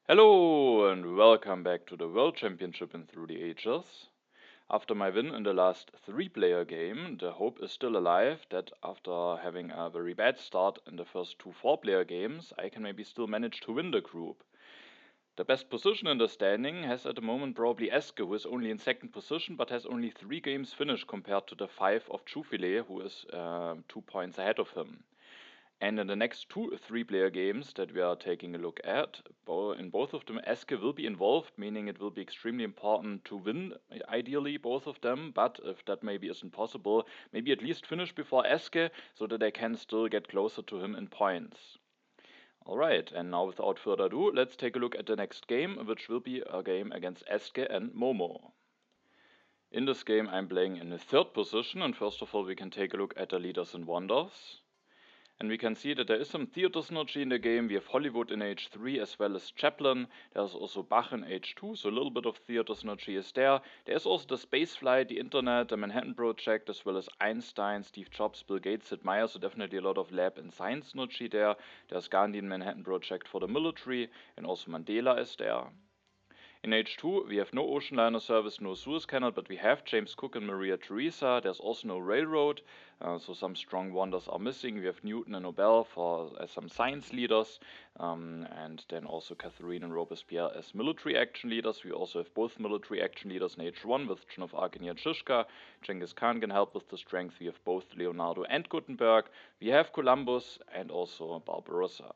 Hello and welcome back to the World Championship in Through the Ages. After my win in the last 3-player game, the hope is still alive that after having a very bad start in the first 2 4-player games, I can maybe still manage to win the group. The best position in the standing has at the moment probably Eske, who is only in second position but has only 3 games finished compared to the 5 of Chufile, who is 2 points ahead of him. And in the next 2 3-player games that we are taking a look at, in both of them, Eske will be involved, meaning it will be extremely important to win, ideally, both of them. But if that maybe isn't possible, maybe at least finish before Eske so that I can still get closer to him in points. Alright, and now without further ado, let's take a look at the next game, which will be a game against Eske and moemoe. In this game, I'm playing in the 3rd position, and first of all, we can take a look at the leaders and wonders. And we can see that there is some theater synergy in the game. We have Hollywood in H3 as well as Chaplin. There's also Bach in H2, so a little bit of theater synergy is there. There's also the spaceflight, the internet, the Manhattan Project, as well as Einstein, Steve Jobs, Bill Gates, Sid Meier, so definitely a lot of lab and science synergy there. There's Gandhi and Manhattan Project for the military, and also Mandela is there. In H2, we have no ocean liner service, no Suez Canal, but we have James Cook and Maria Theresa. There's also no railroad, so some strong wonders are missing. We have Newton and Nobel for as some science leaders, and then also Catherine and Robespierre as military action leaders. We also have both military action leaders in H1 with Joan of Arc and Jan Žižka. Genghis Khan can help with the strength. We have both Leonardo and Gutenberg. We have Columbus and also Barbarossa.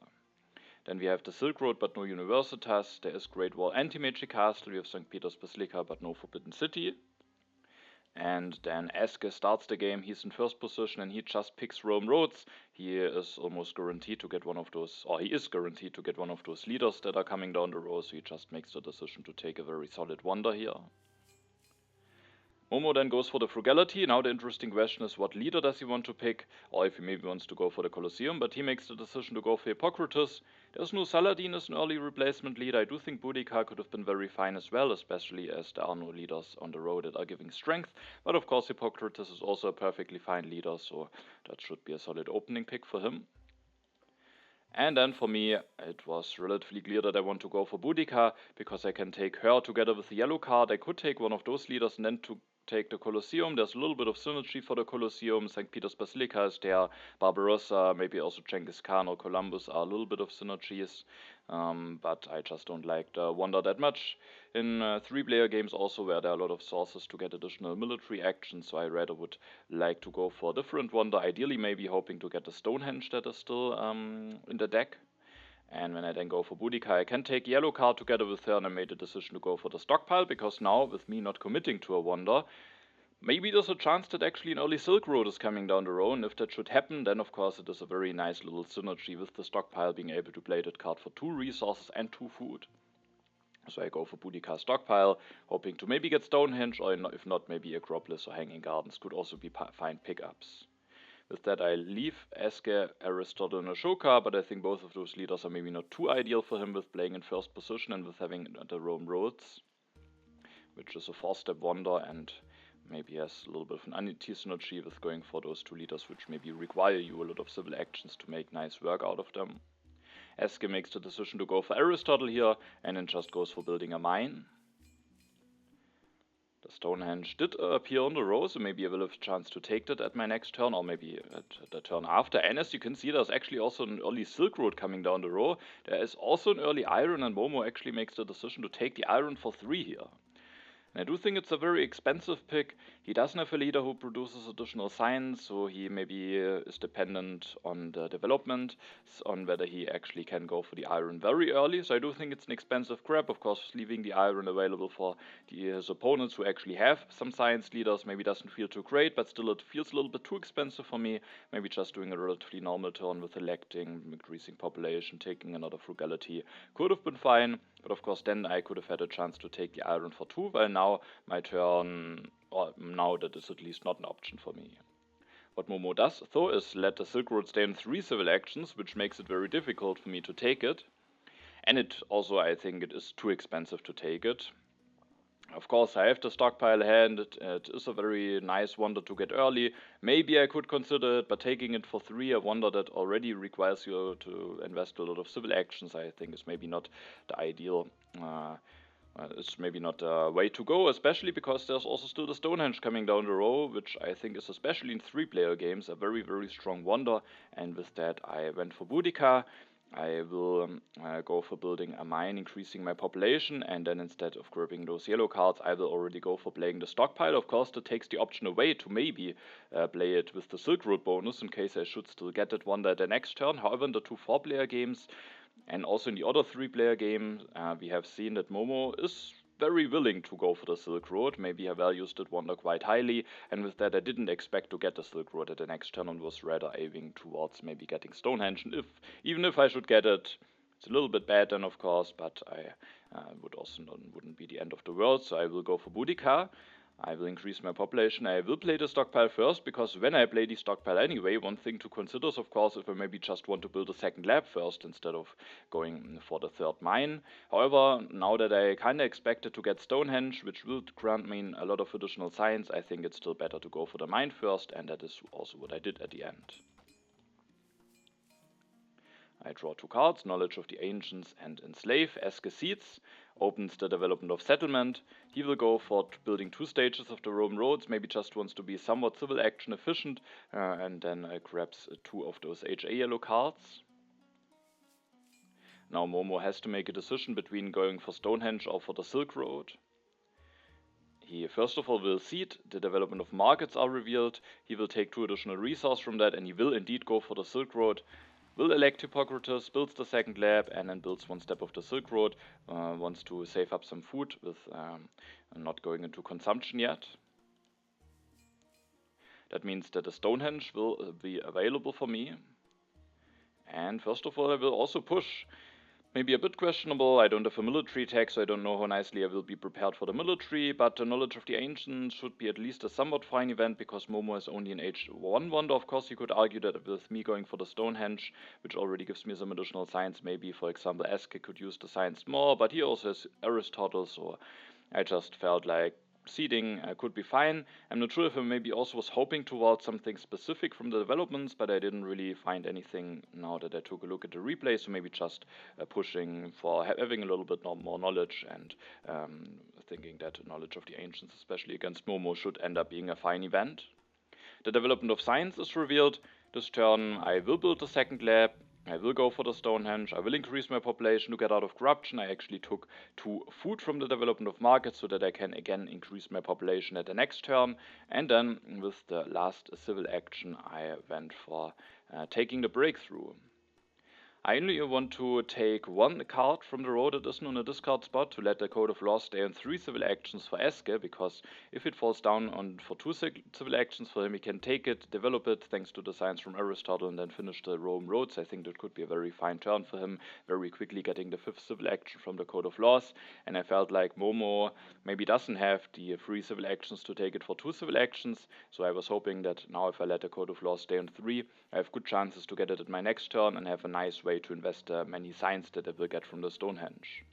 Then we have the Silk Road, but no Universitas. There is Great Wall and Himeji Castle. We have St. Peter's Basilica, but no Forbidden City. And then Eske starts the game. He's in first position and he just picks Rome roads. He is almost guaranteed to get one of those, or he is guaranteed to get one of those leaders that are coming down the road. So he just makes the decision to take a very solid wonder here. moemoe then goes for the frugality. Now the interesting question is what leader does he want to pick, or if he maybe wants to go for the Colosseum, but he makes the decision to go for Hippocrates. There's no Saladin as an early replacement leader. I do think Boudica could have been very fine as well, especially as there are no leaders on the road that are giving strength, but of course Hippocrates is also a perfectly fine leader, so that should be a solid opening pick for him. And then for me, it was relatively clear that I want to go for Boudica, because I can take her together with the yellow card. I could take one of those leaders and then to take the Colosseum. There's a little bit of synergy for the Colosseum. St. Peter's Basilica is there. Barbarossa, maybe also Genghis Khan or Columbus are a little bit of synergies. But I just don't like the wonder that much. In 3-player games also where there are a lot of sources to get additional military action, so I rather would like to go for a different wonder, ideally maybe hoping to get the Stonehenge that is still in the deck. And when I then go for Boudica, I can take yellow card together with her, and I made the decision to go for the stockpile, because now, with me not committing to a wonder, maybe there's a chance that actually an early Silk Road is coming down the road, and if that should happen, then of course it is a very nice little synergy with the stockpile being able to play that card for 2 resources and 2 food. So I go for Boudica stockpile, hoping to maybe get Stonehenge, or if not, maybe Acropolis or Hanging Gardens could also be fine pickups. With that, I leave Eske, Aristotle, and Ashoka, but I think both of those leaders are maybe not too ideal for him with playing in first position and with having the Rome roads, which is a 4-step wonder, and maybe has a little bit of an anti-synergy with going for those 2 leaders, which maybe require you a lot of civil actions to make nice work out of them. Eske makes the decision to go for Aristotle here, and then just goes for building a mine. The Stonehenge did appear on the row, so maybe I will have a chance to take that at my next turn, or maybe at the turn after. And as you can see, there's actually also an early Silk Road coming down the row. There is also an early iron, and moemoe actually makes the decision to take the iron for 3 here. And I do think it's a very expensive pick. He doesn't have a leader who produces additional science, so he maybe is dependent on the development, on whether he actually can go for the iron very early. So I do think it's an expensive grab, of course, leaving the iron available for his opponents who actually have some science leaders. Maybe doesn't feel too great, but still it feels a little bit too expensive for me. Maybe just doing a relatively normal turn with electing, increasing population, taking another frugality could have been fine. But of course then I could have had a chance to take the iron for 2, while now my turn, or now that is at least not an option for me. What moemoe does, though, is let the Silk Road stay in 3 civil actions, which makes it very difficult for me to take it. And it also, I think it is too expensive to take it. Of course, I have the stockpile hand. It is a very nice wonder to get early. Maybe I could consider it, but taking it for 3, a wonder that already requires you to invest a lot of civil actions, I think is maybe not the ideal. It's maybe not the way to go, especially because there's also still the Stonehenge coming down the row, which I think is, especially in 3-player games, a very, very strong wonder. And with that, I went for Boudica. I will go for building a mine, increasing my population, and then instead of grabbing those yellow cards, I will already go for playing the stockpile. Of course, that takes the option away to maybe play it with the Silk Road bonus in case I should still get it wonder the next turn. However, in the 2 4-player games, and also in the other 3-player game, we have seen that moemoe is very willing to go for the Silk Road. Maybe I values that wonder quite highly, and with that I didn't expect to get the Silk Road at the next turn and was rather aiming towards maybe getting Stonehenge. And even if I should get it, it's a little bit bad then of course, but I wouldn't be the end of the world, so I will go for Boudica. I will increase my population. I will play the stockpile first, because when I play the stockpile anyway, one thing to consider is, of course, if I maybe just want to build a second lab first instead of going for the 3rd mine. However, now that I kinda expected to get Stonehenge, which will grant me a lot of additional science, I think it's still better to go for the mine first, and that is also what I did at the end. I draw 2 cards, Knowledge of the Ancients and Enslave. Eske seeds, opens the development of settlement. He will go for building 2 stages of the Roman roads, maybe just wants to be somewhat civil action efficient, and then grabs 2 of those HA yellow cards. Now moemoe has to make a decision between going for Stonehenge or for the Silk Road. He first of all will seed, the development of markets are revealed, he will take 2 additional resources from that, and he will indeed go for the Silk Road. Will elect Hippocrates, builds the second lab, and then builds 1 step of the Silk Road. Wants to save up some food with not going into consumption yet. That means that the Stonehenge will be available for me. And first of all, I will also push. Maybe a bit questionable, I don't have a military tech, so I don't know how nicely I will be prepared for the military, but the Knowledge of the Ancients should be at least a somewhat fine event, because moemoe is only an H1 wonder. Of course, you could argue that with me going for the Stonehenge, which already gives me some additional science, maybe, for example, Eske could use the science more, but he also has Aristotle, so I just felt like seeding could be fine. I'm not sure if I maybe also was hoping towards something specific from the developments, but I didn't really find anything now that I took a look at the replay, so maybe just pushing for having a little bit more knowledge, and thinking that Knowledge of the Ancients, especially against moemoe, should end up being a fine event. The development of science is revealed. This turn I will build the second lab, I will go for the Stonehenge, I will increase my population to get out of corruption. I actually took 2 food from the development of markets so that I can again increase my population at the next turn. And then with the last civil action I went for taking the breakthrough. I only want to take 1 card from the row that isn't on a discard spot to let the Code of Law stay on 3 civil actions for Eske, because if it falls down for 2 civil actions for him, he can take it, develop it thanks to the science from Aristotle, and then finish the Rome roads. I think that could be a very fine turn for him, very quickly getting the 5th civil action from the Code of Laws. And I felt like moemoe maybe doesn't have the 3 civil actions to take it for 2 civil actions, so I was hoping that now if I let the Code of Laws stay on 3, I have good chances to get it at my next turn and have a nice way to invest many science that I will get from the Stonehenge.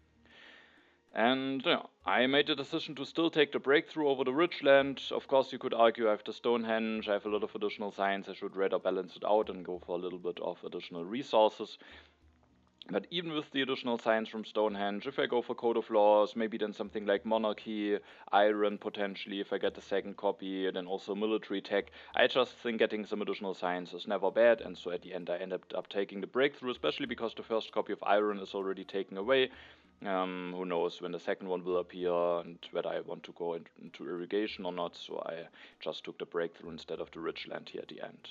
And I made the decision to still take the breakthrough over the Ridgeland. Of course, you could argue I have the Stonehenge, I have a lot of additional science, I should rather balance it out and go for a little bit of additional resources. But even with the additional science from Stonehenge, if I go for Code of Laws, maybe then something like Monarchy, Iron potentially, if I get the second copy, and then also military tech, I just think getting some additional science is never bad, and so at the end I ended up taking the breakthrough, especially because the first copy of Iron is already taken away. Who knows when the second one will appear and whether I want to go into irrigation or not, so I just took the breakthrough instead of the Ridgeland here at the end.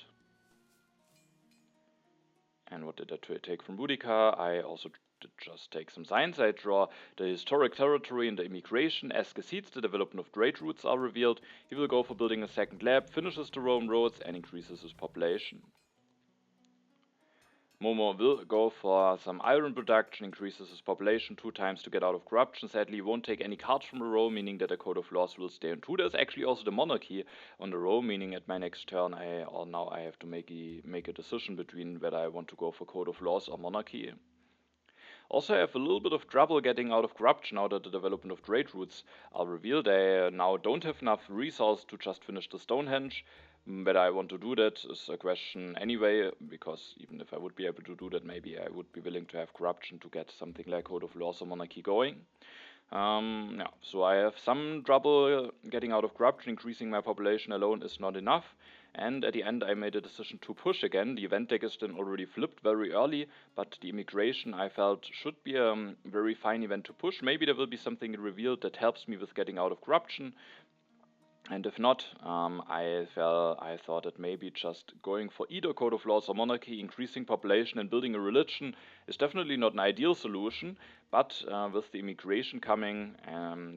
And what did I take from Boudica? I also did just take some science. I draw the historic territory and the immigration. Eske seeds, the development of trade routes are revealed. He will go for building a second lab, finishes the Roman roads, and increases his population. moemoe will go for some iron production, increases his population 2 times to get out of corruption. Sadly, he won't take any cards from the row, meaning that the Code of Laws will stay on 2. There's actually also the Monarchy on the row, meaning at my next turn now I have to make a decision between whether I want to go for Code of Laws or Monarchy. Also, I have a little bit of trouble getting out of corruption now that the development of trade routes are revealed. I now don't have enough resource to just finish the Stonehenge. Whether I want to do that is a question anyway, because even if I would be able to do that, maybe I would be willing to have corruption to get something like Code of Laws or Monarchy going. Yeah, so I have some trouble getting out of corruption. Increasing my population alone is not enough. And at the end, I made a decision to push again. The event deck is then already flipped very early, but the immigration I felt should be a very fine event to push. Maybe there will be something revealed that helps me with getting out of corruption. And if not, I thought that maybe just going for either Code of Laws or Monarchy, increasing population and building a religion is definitely not an ideal solution, but with the immigration coming,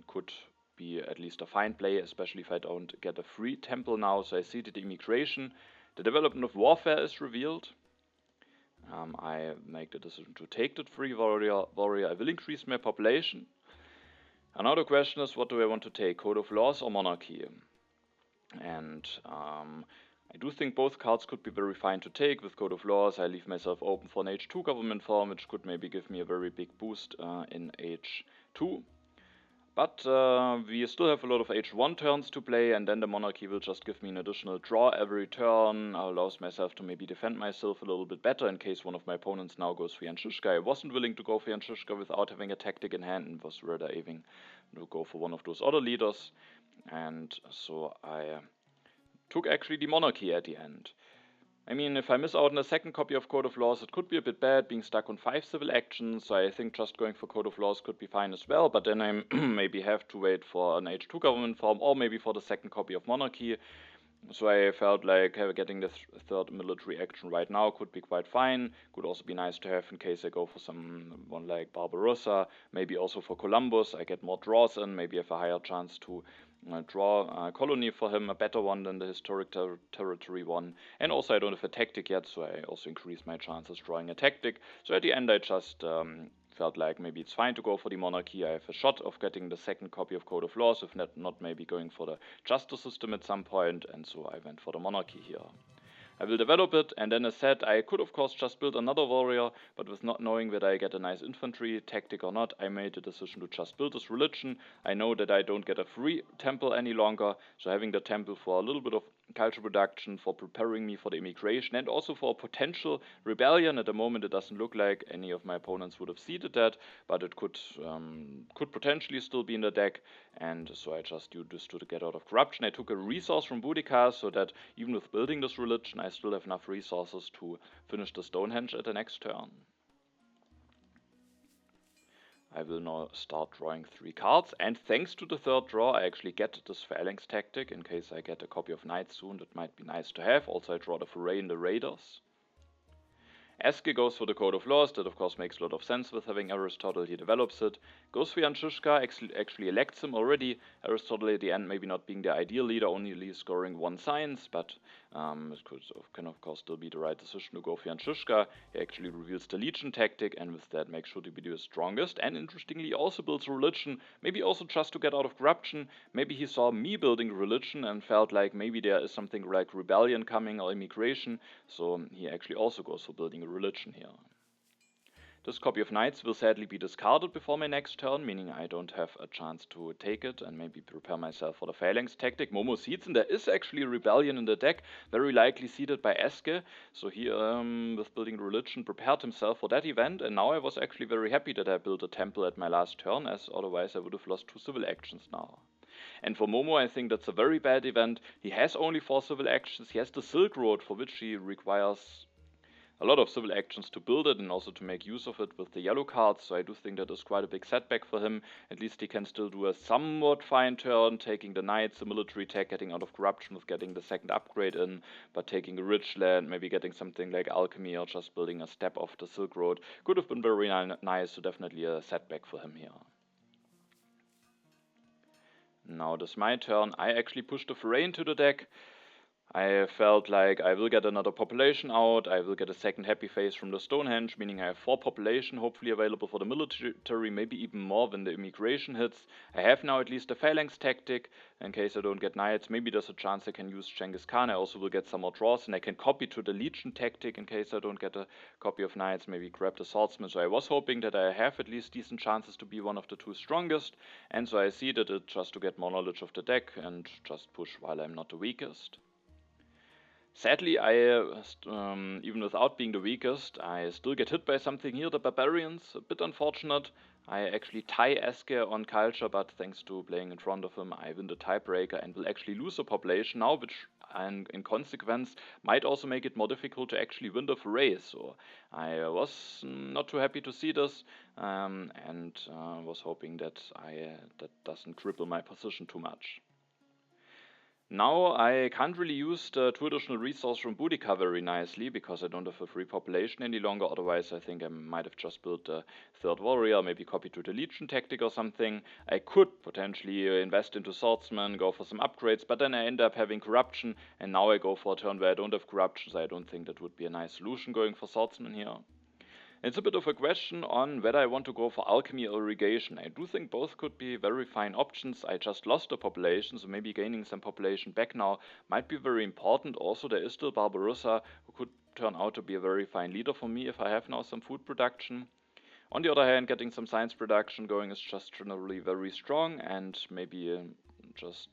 could be at least a fine play, especially if I don't get a free temple now. So I see that the immigration, the development of warfare is revealed. I make the decision to take that free warrior. I will increase my population. Another question is, what do I want to take, Code of Laws or Monarchy? And I do think both cards could be very fine to take. With Code of Laws, I leave myself open for an H2 government form, which could maybe give me a very big boost in H2. But we still have a lot of H1 turns to play, and then the Monarchy will just give me an additional draw every turn, allows myself to maybe defend myself a little bit better in case one of my opponents now goes for Yanshishka. I wasn't willing to go for Yanshishka without having a tactic in hand, and was rather aiming to go for one of those other leaders. And so I took actually the Monarchy at the end. I mean, if I miss out on a second copy of Code of Laws, it could be a bit bad, being stuck on 5 civil actions, so I think just going for Code of Laws could be fine as well, but then I maybe have to wait for an H2 government form, or maybe for the second copy of Monarchy. So I felt like getting the third military action right now could be quite fine. Could also be nice to have in case I go for someone like Barbarossa, maybe also for Columbus. I get more draws in, maybe have a higher chance to draw a colony for him, a better one than the historic territory one. And also I don't have a tactic yet, so I also increase my chances drawing a tactic. So at the end I just felt like maybe it's fine to go for the Monarchy. I have a shot of getting the second copy of Code of Laws, if not maybe going for the justice system at some point, and so I went for the Monarchy here. I will develop it, and then as said, I could of course just build another warrior, but with not knowing whether I get a nice infantry tactic or not, I made the decision to just build this religion. I know that I don't get a free temple any longer, so having the temple for a little bit of culture production, for preparing me for the immigration, and also for a potential rebellion. At the moment it doesn't look like any of my opponents would have seeded that, but it could potentially still be in the deck, and so I just used this to get out of corruption. I took a resource from Boudica, so that even with building this religion, I still have enough resources to finish the Stonehenge at the next turn. I will now start drawing 3 cards, and thanks to the third draw I actually get this phalanx tactic. In case I get a copy of Knights soon, that might be nice to have. Also I draw the foray in the Raiders. Eske goes for the Code of Laws, that of course makes a lot of sense with having Aristotle, he develops it. Goes for Yanshishka, actually elects him already. Aristotle at the end maybe not being the ideal leader, only scoring 1 science, but it can of course still be the right decision to go for Yanshishka. He actually reveals the Legion tactic, and with that makes sure to be the strongest. And interestingly, he also builds religion, maybe also just to get out of corruption. Maybe he saw me building religion and felt like maybe there is something like rebellion coming or immigration, so he actually also goes for building a religion here. This copy of Knights will sadly be discarded before my next turn, meaning I don't have a chance to take it and maybe prepare myself for the phalanx tactic. Moemoe seeds, and there is actually a rebellion in the deck, very likely seeded by Eske, so he, with building religion, prepared himself for that event, and now I was actually very happy that I built a temple at my last turn, as otherwise I would have lost 2 civil actions now. And for Moemoe, I think that's a very bad event. He has only 4 civil actions, he has the Silk Road, for which he requires a lot of civil actions to build it and also to make use of it with the yellow cards, so I do think that is quite a big setback for him. At least he can still do a somewhat fine turn, taking the knights, the military tech, getting out of corruption with getting the second upgrade in, but taking a rich land, maybe getting something like alchemy or just building a step off the Silk Road could have been very nice, so definitely a setback for him here. Now it is my turn. I actually pushed the foray into the deck. I felt like I will get another population out, I will get a second happy phase from the Stonehenge, meaning I have 4 population hopefully available for the military, maybe even more when the immigration hits. I have now at least a phalanx tactic, in case I don't get knights, maybe there's a chance I can use Genghis Khan, I also will get some more draws, and I can copy to the legion tactic in case I don't get a copy of knights, maybe grab the swordsman. So I was hoping that I have at least decent chances to be one of the 2 strongest, and so I see that it just to get more knowledge of the deck and just push while I'm not the weakest. Sadly, even without being the weakest, I still get hit by something here, the barbarians, a bit unfortunate. I actually tie Eske on culture, but thanks to playing in front of him, I win the tiebreaker and will actually lose a population now, which in consequence might also make it more difficult to actually win the foray. So I was not too happy to see this, and was hoping that that doesn't cripple my position too much. Now I can't really use the 2 additional resources from Boudica very nicely because I don't have a free population any longer, otherwise I think I might have just built a 3rd warrior, maybe copy to the legion tactic or something. I could potentially invest into swordsman, go for some upgrades, but then I end up having corruption, and now I go for a turn where I don't have corruption, so I don't think that would be a nice solution going for swordsman here. It's a bit of a question on whether I want to go for alchemy or irrigation. I do think both could be very fine options. I just lost a population, so maybe gaining some population back now might be very important. Also, there is still Barbarossa, who could turn out to be a very fine leader for me if I have now some food production. On the other hand, getting some science production going is just generally very strong, and maybe just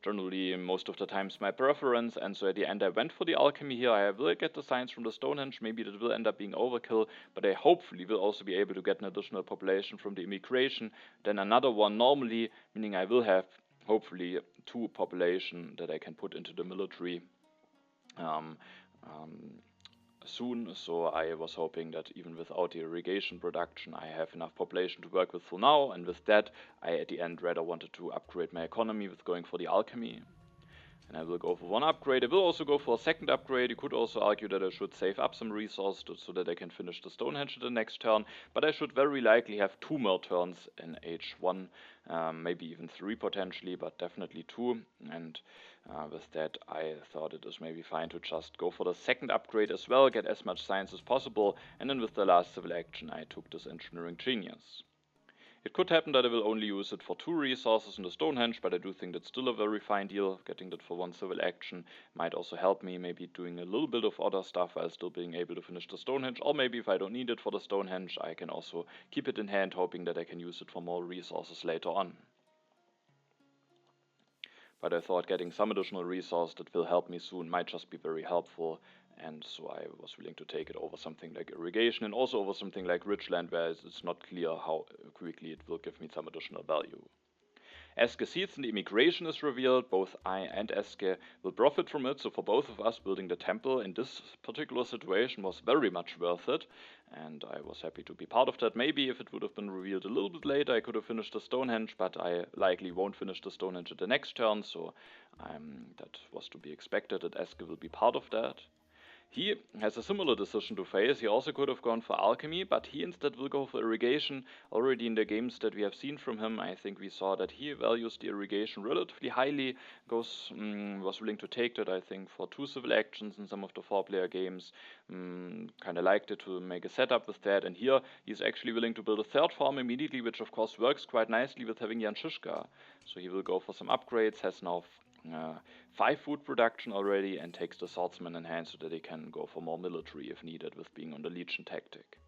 generally most of the times my preference, and so at the end I went for the alchemy here. I will get the science from the Stonehenge, maybe that will end up being overkill, but I hopefully will also be able to get an additional population from the immigration, then another one normally, meaning I will have hopefully 2 population that I can put into the military soon. So I was hoping that even without the irrigation production I have enough population to work with for now, and with that I at the end rather wanted to upgrade my economy with going for the alchemy. And I will go for 1 upgrade. I will also go for a 2nd upgrade. You could also argue that I should save up some resources so that I can finish the Stonehenge the next turn, but I should very likely have 2 more turns in H1, maybe even 3 potentially, but definitely 2, and with that I thought it is maybe fine to just go for the 2nd upgrade as well, get as much science as possible, and then with the last civil action I took this engineering genius. It could happen that I will only use it for 2 resources in the Stonehenge, but I do think that's still a very fine deal. Getting that for 1 civil action might also help me, maybe doing a little bit of other stuff while still being able to finish the Stonehenge, or maybe if I don't need it for the Stonehenge, I can also keep it in hand, hoping that I can use it for more resources later on. But I thought getting some additional resource that will help me soon might just be very helpful, and so I was willing to take it over something like irrigation, and also over something like Ridgeland, where it's not clear how quickly it will give me some additional value. Eske seeds and immigration is revealed. Both I and Eske will profit from it, so for both of us building the temple in this particular situation was very much worth it, and I was happy to be part of that. Maybe if it would have been revealed a little bit later I could have finished the Stonehenge, but I likely won't finish the Stonehenge at the next turn, so that was to be expected that Eske will be part of that. He has a similar decision to face. He also could have gone for alchemy, but he instead will go for irrigation. Already in the games that we have seen from him, I think we saw that he values the irrigation relatively highly, was willing to take that, I think, for 2 civil actions in some of the 4-player games. Kind of liked it to make a setup with that, and here he's actually willing to build a 3rd farm immediately, which of course works quite nicely with having Jan Shishka. So he will go for some upgrades, has now 5 food production already, and takes the swordsman in hand so that he can go for more military if needed with being on the legion tactic.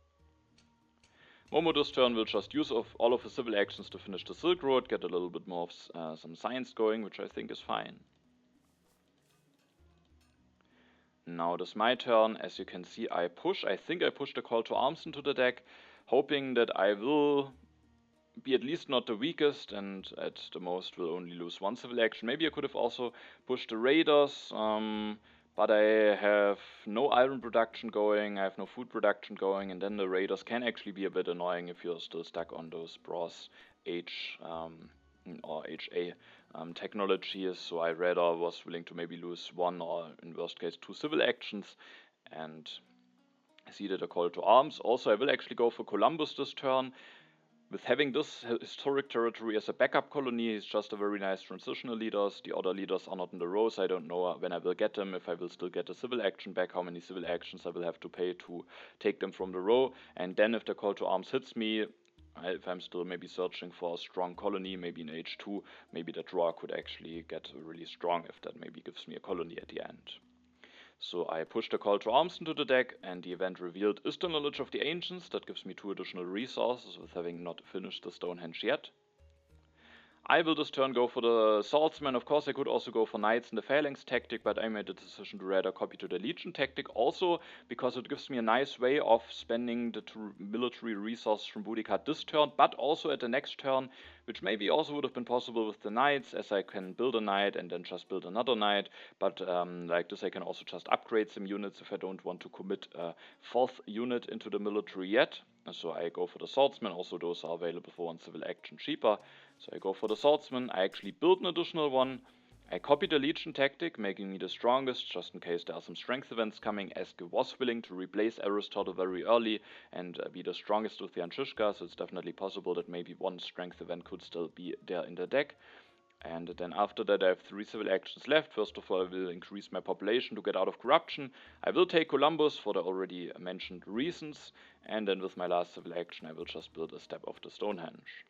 Moemoe this turn will just use all of his civil actions to finish the Silk Road, get a little bit more of some science going, which I think is fine. Now it is my turn. As you can see, I think I push the call to arms into the deck, hoping that I will be at least not the weakest, and at the most will only lose 1 civil action. Maybe I could have also pushed the raiders, but I have no iron production going, I have no food production going, and then the raiders can actually be a bit annoying if you're still stuck on those Bros H or HA technologies, so I rather was willing to maybe lose 1 or in worst case 2 civil actions, and see that a call to arms. Also I will actually go for Columbus this turn, with having this historic territory as a backup colony, he's just a very nice transitional leader. The other leaders are not in the rows. I don't know when I will get them, if I will still get a civil action back, how many civil actions I will have to pay to take them from the row. And then if the call to arms hits me, if I'm still maybe searching for a strong colony, maybe in H2, maybe the draw could actually get really strong if that maybe gives me a colony at the end. So I push the call to arms into the deck, and the event revealed is the Knowledge of the Ancients. That gives me 2 additional resources with having not finished the Stonehenge yet. I will this turn go for the Swordsman. Of course, I could also go for Knights in the Phalanx tactic, but I made the decision to rather copy to the Legion tactic, also because it gives me a nice way of spending the 2 military resources from Boudica this turn, but also at the next turn, which maybe also would have been possible with the Knights, as I can build a Knight and then just build another Knight, but like this I can also just upgrade some units if I don't want to commit a 4th unit into the military yet. So I go for the Swordsman. Also those are available for 1 civil action cheaper. So I go for the Swordsman. I actually build an additional one. I copy the Legion tactic, making me the strongest, just in case there are some strength events coming. Eske was willing to replace Aristotle very early and be the strongest with the Anshishka, so it's definitely possible that maybe 1 strength event could still be there in the deck. And then after that I have 3 civil actions left. First of all, I will increase my population to get out of corruption. I will take Columbus for the already mentioned reasons. And then with my last civil action I will just build a step of the Stonehenge.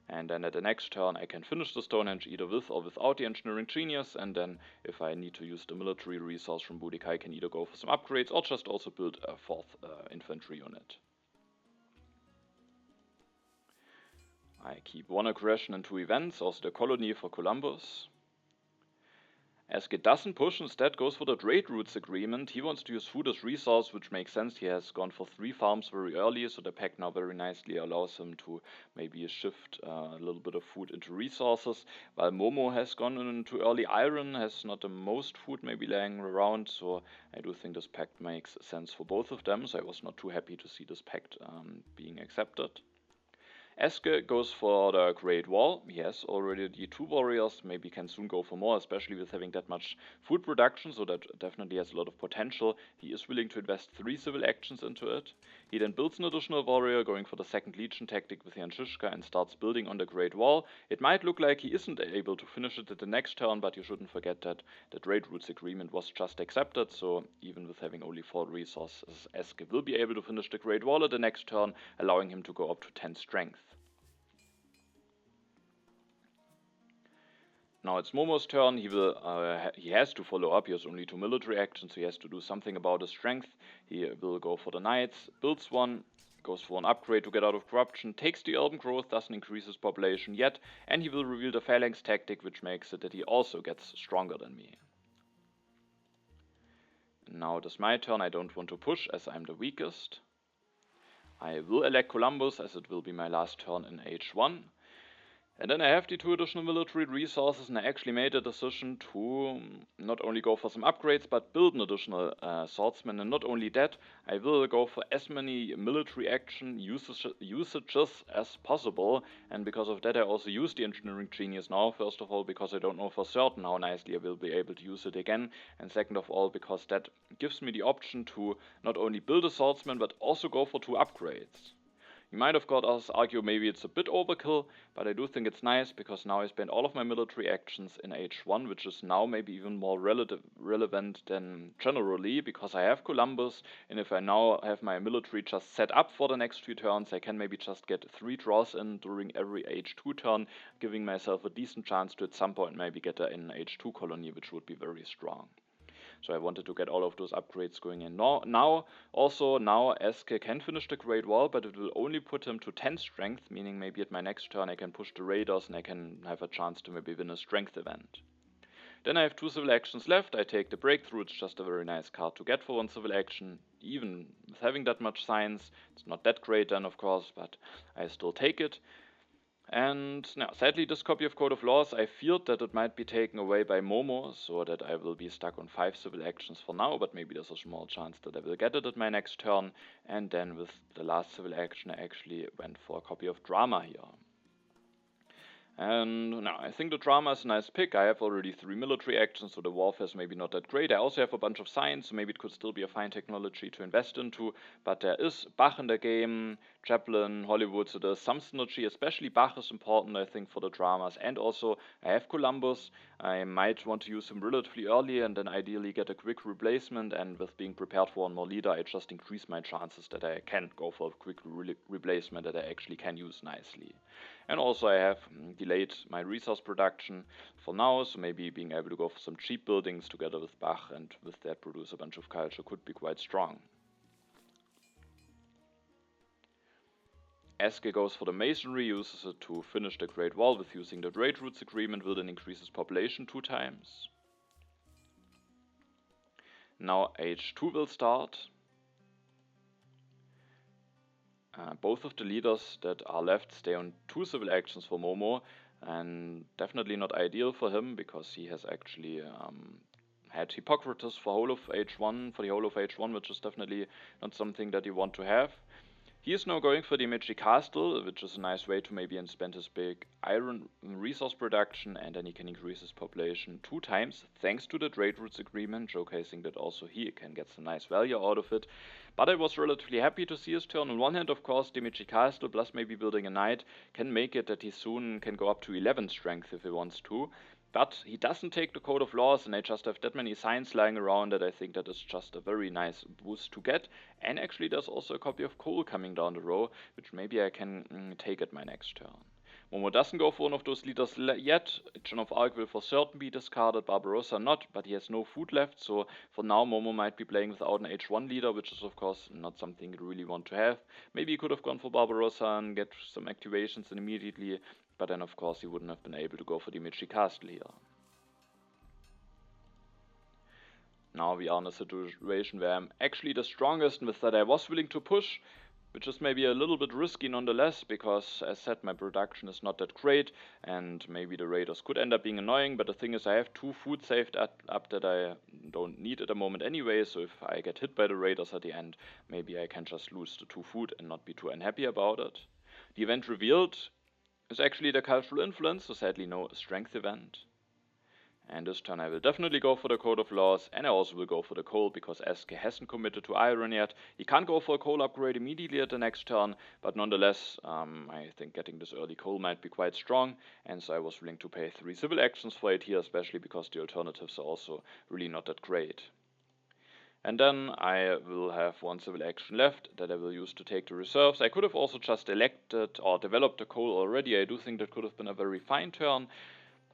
And then at the next turn I can finish the Stonehenge either with or without the Engineering Genius. And then if I need to use the military resource from Boudica, I can either go for some upgrades or just also build a 4th infantry unit. I keep 1 aggression and 2 events, also the colony for Columbus. Eske doesn't push, instead goes for the Trade Routes Agreement. He wants to use food as resource, which makes sense. He has gone for 3 farms very early, so the pack now very nicely allows him to maybe shift a little bit of food into resources, while Momo has gone into early iron, has not the most food maybe laying around, so I do think this pact makes sense for both of them, so I was not too happy to see this pact being accepted. Eske goes for the Great Wall. He has already the 2 warriors, maybe can soon go for more, especially with having that much food production, so that definitely has a lot of potential. He is willing to invest 3 civil actions into it. He then builds an additional warrior, going for the 2nd Legion tactic with the Anshishka, and starts building on the Great Wall. It might look like he isn't able to finish it at the next turn, but you shouldn't forget that the Trade Routes Agreement was just accepted, so even with having only 4 resources, Eske will be able to finish the Great Wall at the next turn, allowing him to go up to 10 strength. Now it's Momo's turn. He has to follow up. He has only 2 military actions, so he has to do something about his strength. He will go for the Knights, builds 1, goes for an upgrade to get out of corruption, takes the urban growth, doesn't increase his population yet, and he will reveal the Phalanx tactic, which makes it that he also gets stronger than me. Now it is my turn. I don't want to push as I'm the weakest. I will elect Columbus as it will be my last turn in H1. And then I have the 2 additional military resources, and I actually made a decision to not only go for some upgrades, but build an additional swordsman. And not only that, I will go for as many military action usages as possible. And because of that, I also use the Engineering Genius now. First of all, because I don't know for certain how nicely I will be able to use it again. And second of all, because that gives me the option to not only build a swordsman, but also go for 2 upgrades. You might of course argue maybe it's a bit overkill, but I do think it's nice because now I spend all of my military actions in H1, which is now maybe even more relevant than generally, because I have Columbus, and if I now have my military just set up for the next few turns, I can maybe just get 3 draws in during every H2 turn, giving myself a decent chance to at some point maybe get an H2 colony, which would be very strong. So I wanted to get all of those upgrades going in. Now Eske can finish the Great Wall, but it will only put him to 10 strength, meaning maybe at my next turn I can push the Raiders and I can have a chance to maybe win a strength event. Then I have 2 civil actions left. I take the Breakthrough. It's just a very nice card to get for 1 civil action. Even with having that much science, it's not that great then of course, but I still take it. And now, sadly, this copy of Code of Laws, I feared that it might be taken away by Momo, so that I will be stuck on 5 civil actions for now, but maybe there's a small chance that I will get it at my next turn. And then with the last civil action, I actually went for a copy of Drama here. And now, I think the Drama is a nice pick. I have already 3 military actions, so the warfare is maybe not that great. I also have a bunch of science, so maybe it could still be a fine technology to invest into. But there is Bach in the game, Chaplin, Hollywood, so there's some synergy, especially Bach is important, I think, for the dramas. And also, I have Columbus. I might want to use him relatively early and then ideally get a quick replacement. And with being prepared for one more leader, I just increase my chances that I can go for a quick replacement that I actually can use nicely. And also, I have delayed my resource production for now, so maybe being able to go for some cheap buildings together with Bach and with that produce a bunch of culture could be quite strong. Eske goes for the masonry, uses it to finish the Great Wall with using the trade routes agreement, will then increase his population 2 times. Now H2 will start. Both of the leaders that are left stay on 2 civil actions for moemoe, and definitely not ideal for him because he has actually had Hippocrates for whole of H1, which is definitely not something that you want to have. He is now going for the Magic Castle, which is a nice way to maybe spend his big iron resource production, and then he can increase his population 2 times thanks to the trade routes agreement, showcasing that also he can get some nice value out of it. But I was relatively happy to see his turn. On one hand, of course, the Magic Castle plus maybe building a knight can make it that he soon can go up to 11 strength if he wants to. But he doesn't take the Code of Laws, and I just have that many signs lying around that I think that is just a very nice boost to get. And actually there's also a copy of coal coming down the row, which maybe I can take at my next turn. Moemoe doesn't go for one of those leaders yet. Joan of Arc will for certain be discarded, Barbarossa not, but he has no food left, so for now Moemoe might be playing without an H1 leader, which is of course not something you really want to have. Maybe he could have gone for Barbarossa and get some activations immediately, but then of course he wouldn't have been able to go for the Magic Castle here. Now we are in a situation where I'm actually the strongest, and with that I was willing to push, which is maybe a little bit risky nonetheless, because as said, my production is not that great, and maybe the raiders could end up being annoying, but the thing is I have 2 food saved up that I don't need at the moment anyway, so if I get hit by the raiders at the end, maybe I can just lose the 2 food and not be too unhappy about it. The event revealed is actually the cultural influence, so sadly no strength event. And this turn I will definitely go for the Code of Laws, and I also will go for the coal because Eske hasn't committed to iron yet. He can't go for a coal upgrade immediately at the next turn, but nonetheless, I think getting this early coal might be quite strong, and so I was willing to pay 3 civil actions for it here, especially because the alternatives are also really not that great. And then I will have 1 civil action left that I will use to take the reserves. I could have also just elected or developed the coal already. I do think that could have been a very fine turn.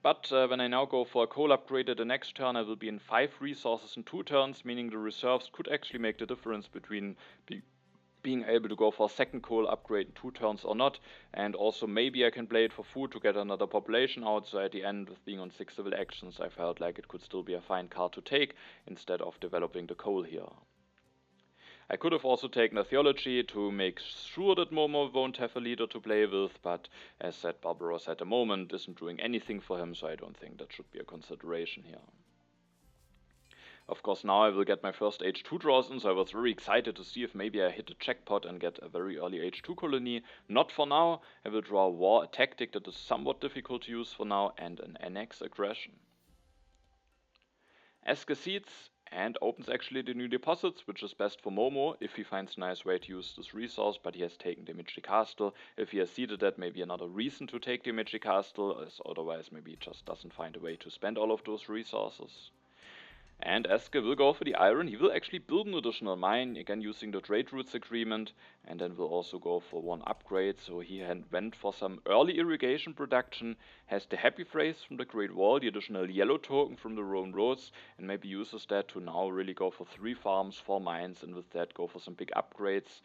But when I now go for a coal upgrade at the next turn, I will be in 5 resources in 2 turns, meaning the reserves could actually make the difference between being able to go for a second coal upgrade in 2 turns or not. And also maybe I can play it for food to get another population out, so at the end with being on 6 civil actions I felt like it could still be a fine card to take instead of developing the coal here. I could have also taken a theology to make sure that moemoe won't have a leader to play with, but as said, Barbarossa at the moment isn't doing anything for him, so I don't think that should be a consideration here. Of course, now I will get my first H2 draws in, so I was very excited to see if maybe I hit a jackpot and get a very early H2 colony. Not for now. I will draw a war, a tactic that is somewhat difficult to use for now, and an annex aggression. Eske seeds and opens actually the new deposits, which is best for moemoe if he finds a nice way to use this resource, but he has taken the Magic Castle. If he has seeded that, maybe another reason to take the Magic Castle, as otherwise maybe he just doesn't find a way to spend all of those resources. And Eske will go for the iron. He will actually build an additional mine, again using the trade routes agreement, and then will also go for 1 upgrade. So he went for some early irrigation production, has the happy phrase from the Great Wall, the additional yellow token from the Roman roads, and maybe uses that to now really go for 3 farms, 4 mines, and with that go for some big upgrades,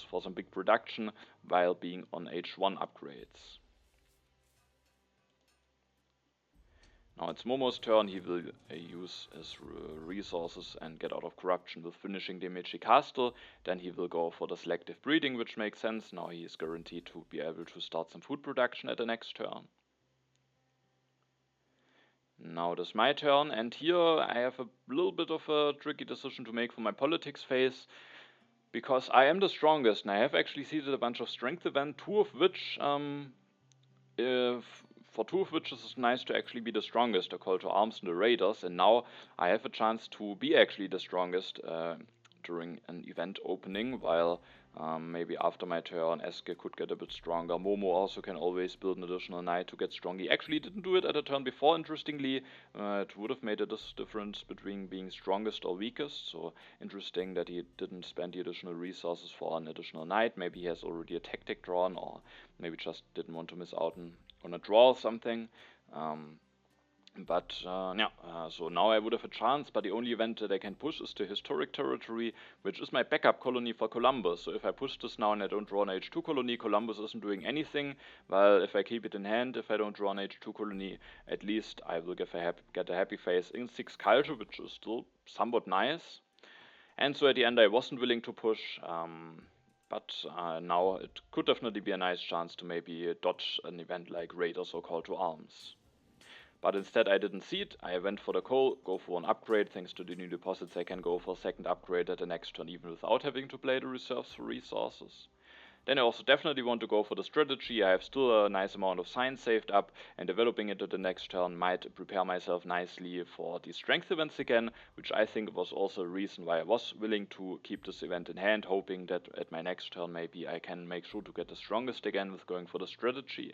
for some big production, while being on H1 upgrades. Now it's moemoe's turn. He will use his resources and get out of corruption with finishing the Magic Castle. Then he will go for the selective breeding, which makes sense. Now he is guaranteed to be able to start some food production at the next turn. Now it is my turn, and here I have a little bit of a tricky decision to make for my politics phase, because I am the strongest, and I have actually seeded a bunch of strength events, 2 of which for 2 of which it is nice to actually be the strongest, the call to arms and the raiders, and now I have a chance to be actually the strongest during an event opening, while Maybe after my turn, Eske could get a bit stronger. Momo also can always build an additional knight to get strong. He actually didn't do it at a turn before, interestingly. It would have made a difference between being strongest or weakest. So interesting that he didn't spend the additional resources for an additional knight. Maybe he has already a tactic drawn, or maybe just didn't want to miss out on a draw or something. So now I would have a chance, but the only event that I can push is to historic territory, which is my backup colony for Columbus. So if I push this now and I don't draw an H2 colony, Columbus isn't doing anything. While if I keep it in hand, if I don't draw an H2 colony, at least I will get a happy face in 6 culture, which is still somewhat nice. And so at the end I wasn't willing to push, but now it could definitely be a nice chance to maybe dodge an event like Raiders or Call to Arms. But instead I didn't see it. I went for the coal, go for an upgrade. Thanks to the new deposits I can go for a second upgrade at the next turn even without having to play the reserves for resources. Then I also definitely want to go for the strategy. I have still a nice amount of science saved up, and developing it at the next turn might prepare myself nicely for the strength events again, which I think was also a reason why I was willing to keep this event in hand, hoping that at my next turn maybe I can make sure to get the strongest again with going for the strategy.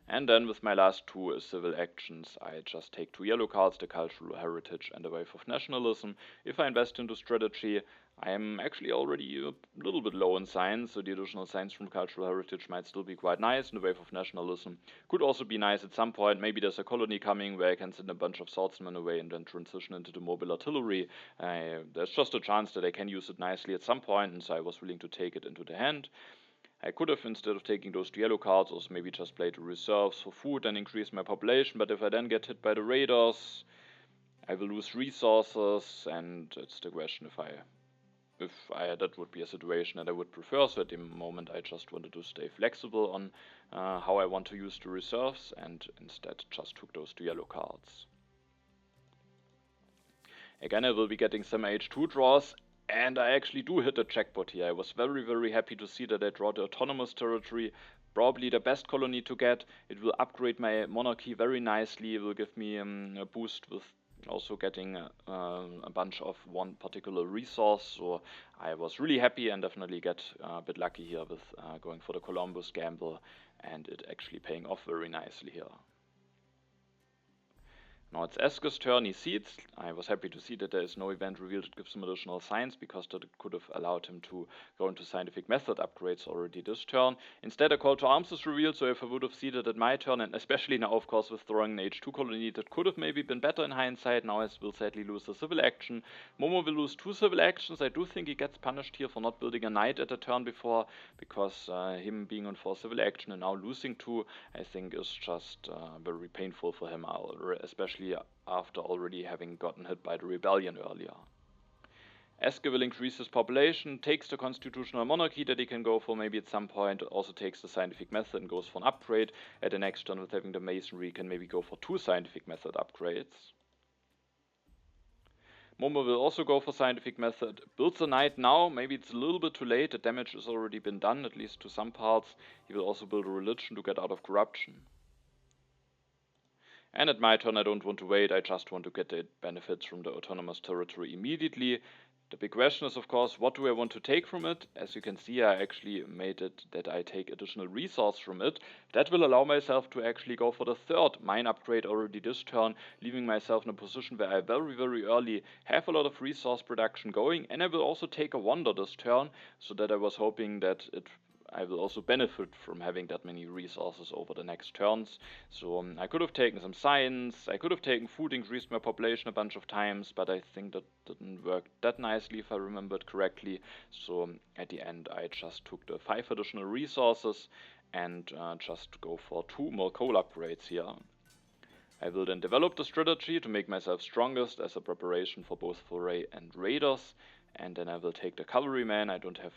And then with my last 2 civil actions, I just take 2 yellow cards, the cultural heritage and the wave of nationalism. If I invest into strategy, I am actually already a little bit low in science, so the additional science from cultural heritage might still be quite nice, and the wave of nationalism could also be nice at some point. Maybe there's a colony coming where I can send a bunch of swordsmen away and then transition into the mobile artillery. There's just a chance that I can use it nicely at some point, and so I was willing to take it into the hand. I could have, instead of taking those 2 yellow cards, also maybe just played the reserves for food and increase my population, but if I then get hit by the raiders, I will lose resources, and it's the question that would be a situation that I would prefer. So at the moment I just wanted to stay flexible on how I want to use the reserves, and instead just took those 2 yellow cards. Again, I will be getting some H2 draws, and I actually do hit a jackpot here. I was very, very happy to see that I draw the autonomous territory, probably the best colony to get. It will upgrade my monarchy very nicely. It will give me a boost with also getting a bunch of one particular resource. So I was really happy and definitely get a bit lucky here with going for the Columbus gamble, and it actually paying off very nicely here. Now it's Eske's turn, he seeds. I was happy to see that there is no event revealed that gives him additional science, because that could have allowed him to go into scientific method upgrades already this turn. Instead a call to arms is revealed, so if I would have seeded at my turn, and especially now of course with throwing an H2 colony, that could have maybe been better in hindsight. Now I will sadly lose a civil action. Momo will lose 2 civil actions. I do think he gets punished here for not building a knight at the turn before, because him being on 4 civil action and now losing 2, I think is just very painful for him, especially after already having gotten hit by the rebellion earlier. Eske will increase his population, takes the constitutional monarchy that he can go for maybe at some point, also takes the scientific method and goes for an upgrade. At the next turn with having the masonry, can maybe go for 2 scientific method upgrades. Momo will also go for scientific method, builds a knight now. Maybe it's a little bit too late, the damage has already been done, at least to some parts. He will also build a religion to get out of corruption. And at my turn I don't want to wait, I just want to get the benefits from the autonomous territory immediately. The big question is of course, what do I want to take from it? As you can see, I actually made it that I take additional resource from it. That will allow myself to actually go for the 3rd mine upgrade already this turn, leaving myself in a position where I very, very early have a lot of resource production going, and I will also take a wonder this turn, so that I was hoping that I will also benefit from having that many resources over the next turns. So I could have taken some science, I could have taken food, increased my population a bunch of times, but I think that didn't work that nicely if I remembered correctly. So at the end I just took the 5 additional resources and just go for 2 more coal upgrades here. I will then develop the strategy to make myself strongest as a preparation for both foray and raiders, and then I will take the cavalryman. I don't have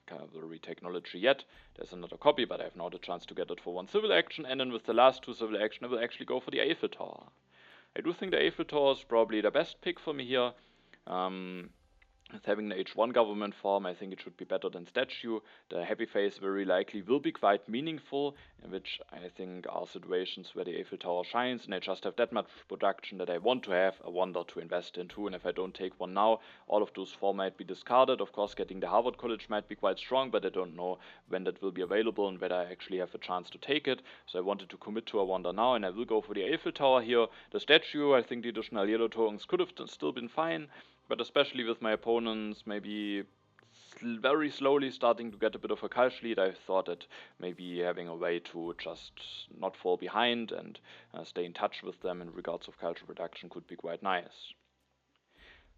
cavalry technology yet. There's another copy, but I have now the chance to get it for 1 civil action, and then with the last 2 civil action I will actually go for the Eiffel Tower. I do think the Eiffel Tower is probably the best pick for me here. With having the H1 government form, I think it should be better than statue. The happy face very likely will be quite meaningful, in which I think are situations where the Eiffel Tower shines, and I just have that much production that I want to have a wonder to invest into. And if I don't take one now, all of those four might be discarded. Of course, getting the Harvard College might be quite strong, but I don't know when that will be available and whether I actually have a chance to take it. So I wanted to commit to a wonder now, and I will go for the Eiffel Tower here. The statue, I think the additional yellow tokens could have still been fine. But especially with my opponents maybe very slowly starting to get a bit of a cash lead, I thought that maybe having a way to just not fall behind and stay in touch with them in regards of culture production could be quite nice.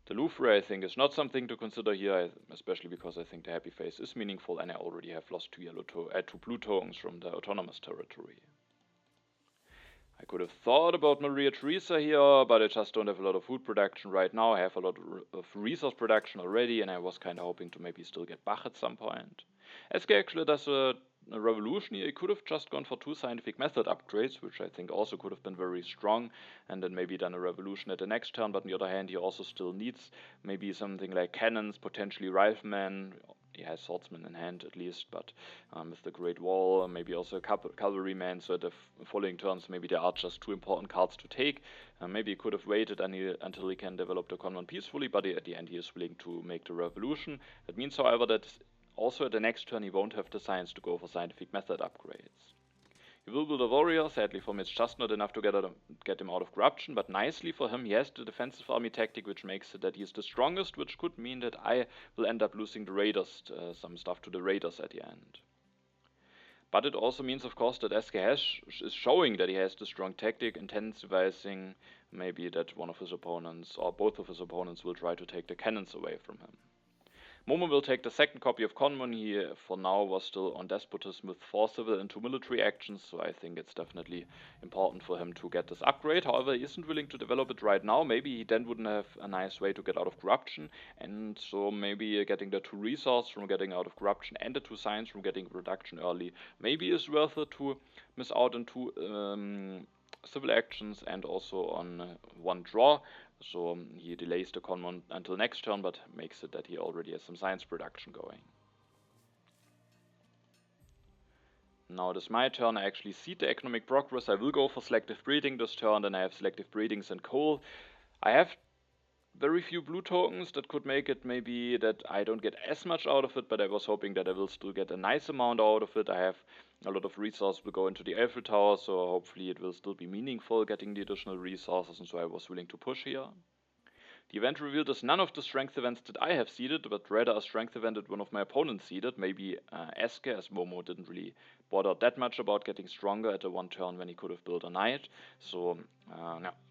The Louvre, I think, is not something to consider here, especially because I think the happy face is meaningful and I already have lost two blue tokens from the autonomous territory. I could have thought about Maria Theresa here, but I just don't have a lot of food production right now. I have a lot of resource production already, and I was kind of hoping to maybe still get Bach at some point. Eske actually does a revolution here. He could have just gone for 2 scientific method upgrades, which I think also could have been very strong, and then maybe done a revolution at the next turn. But on the other hand, he also still needs maybe something like cannons, potentially riflemen. He has swordsman in hand at least, but with the Great Wall, maybe also a cavalryman, so at the following turns maybe there are just 2 important cards to take. Maybe he could have waited until he can develop the Conman peacefully, but at the end he is willing to make the revolution. That means, however, that also at the next turn he won't have the science to go for scientific method upgrades. He will build a warrior. Sadly for me it's just not enough to get him out of corruption, but nicely for him he has the defensive army tactic, which makes it that he is the strongest, which could mean that I will end up losing the raiders, some stuff to the raiders at the end. But it also means, of course, that Eske is showing that he has the strong tactic, intensifying maybe that one of his opponents or both of his opponents will try to take the cannons away from him. Moemoe will take the second copy of Conman. He, for now, was still on despotism with 4 civil and 2 military actions, so I think it's definitely important for him to get this upgrade. However, he isn't willing to develop it right now. Maybe he then wouldn't have a nice way to get out of corruption, and so maybe getting the 2 resource from getting out of corruption and the 2 science from getting production early maybe is worth it to miss out on 2 civil actions and also on 1 draw. So he delays the Conman until next turn, but makes it that he already has some science production going. Now it is my turn. I actually see the economic progress. I will go for selective breeding this turn, then I have selective breedings and coal. I have very few blue tokens that could make it maybe that I don't get as much out of it, but I was hoping that I will still get a nice amount out of it. I have a lot of resources will go into the Eiffel Tower, so hopefully it will still be meaningful getting the additional resources, and so I was willing to push here. The event revealed is none of the strength events that I have seeded, but rather a strength event that one of my opponents seeded, maybe Eske, as Moemoe didn't really bother that much about getting stronger at the 1 turn when he could have built a knight. So,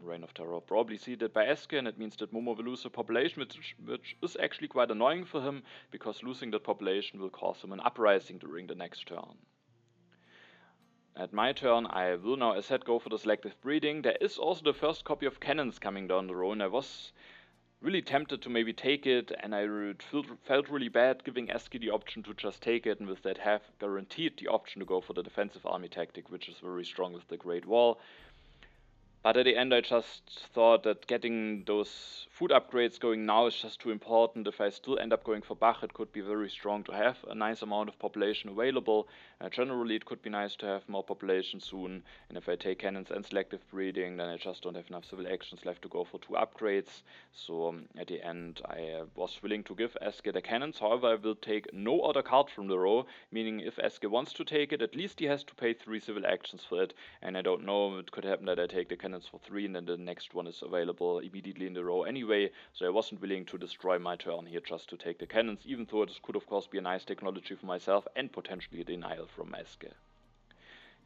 Reign of Terror probably seeded by Eske, and it means that Moemoe will lose a population, which is actually quite annoying for him, because losing that population will cause him an uprising during the next turn. At my turn, I will now, as said, go for the selective breeding. There is also the first copy of cannons coming down the road, and I was really tempted to maybe take it, and I felt really bad giving Eske the option to just take it, and with that have guaranteed the option to go for the defensive army tactic, which is very strong with the Great Wall. But at the end I just thought that getting those food upgrades going now is just too important. If I still end up going for Bach, it could be very strong to have a nice amount of population available. Generally it could be nice to have more population soon, and if I take cannons and selective breeding, then I just don't have enough civil actions left to go for 2 upgrades. So at the end I was willing to give Eske the cannons. However, I will take no other card from the row, meaning if Eske wants to take it, at least he has to pay 3 civil actions for it, and I don't know, it could happen that I take the cannons for 3 and then the next one is available immediately in the row anyway, so I wasn't willing to destroy my turn here just to take the cannons, even though it could of course be a nice technology for myself and potentially a denial from Eske.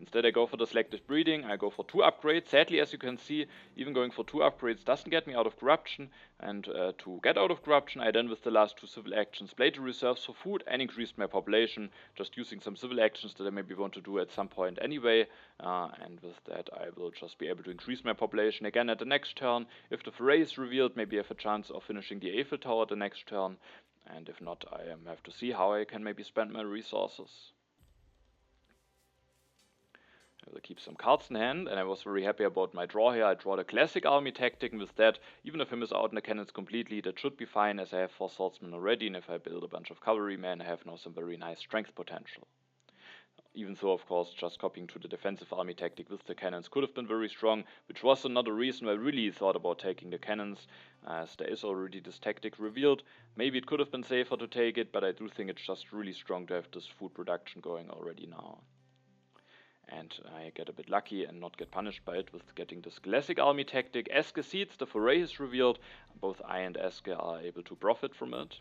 Instead I go for the selective breeding. I go for 2 upgrades. Sadly, as you can see, even going for 2 upgrades doesn't get me out of corruption, and to get out of corruption I then with the last 2 civil actions played the reserves for food and increased my population, just using some civil actions that I maybe want to do at some point anyway, and with that I will just be able to increase my population again at the next turn. If the foray is revealed, maybe I have a chance of finishing the Eiffel Tower the next turn, and if not, I have to see how I can maybe spend my resources. The keep some cards in hand, and I was very happy about my draw here. I draw the classic army tactic, and with that, even if I miss out on the cannons completely, that should be fine, as I have 4 swordsmen already, and if I build a bunch of cavalrymen, I have now some very nice strength potential. Even though, of course, just copying to the defensive army tactic with the cannons could have been very strong, which was another reason why I really thought about taking the cannons, as there is already this tactic revealed. Maybe it could have been safer to take it, but I do think it's just really strong to have this food production going already now. And I get a bit lucky and not get punished by it with getting this classic army tactic. Eske seeds, the foray is revealed. Both I and Eske are able to profit from it.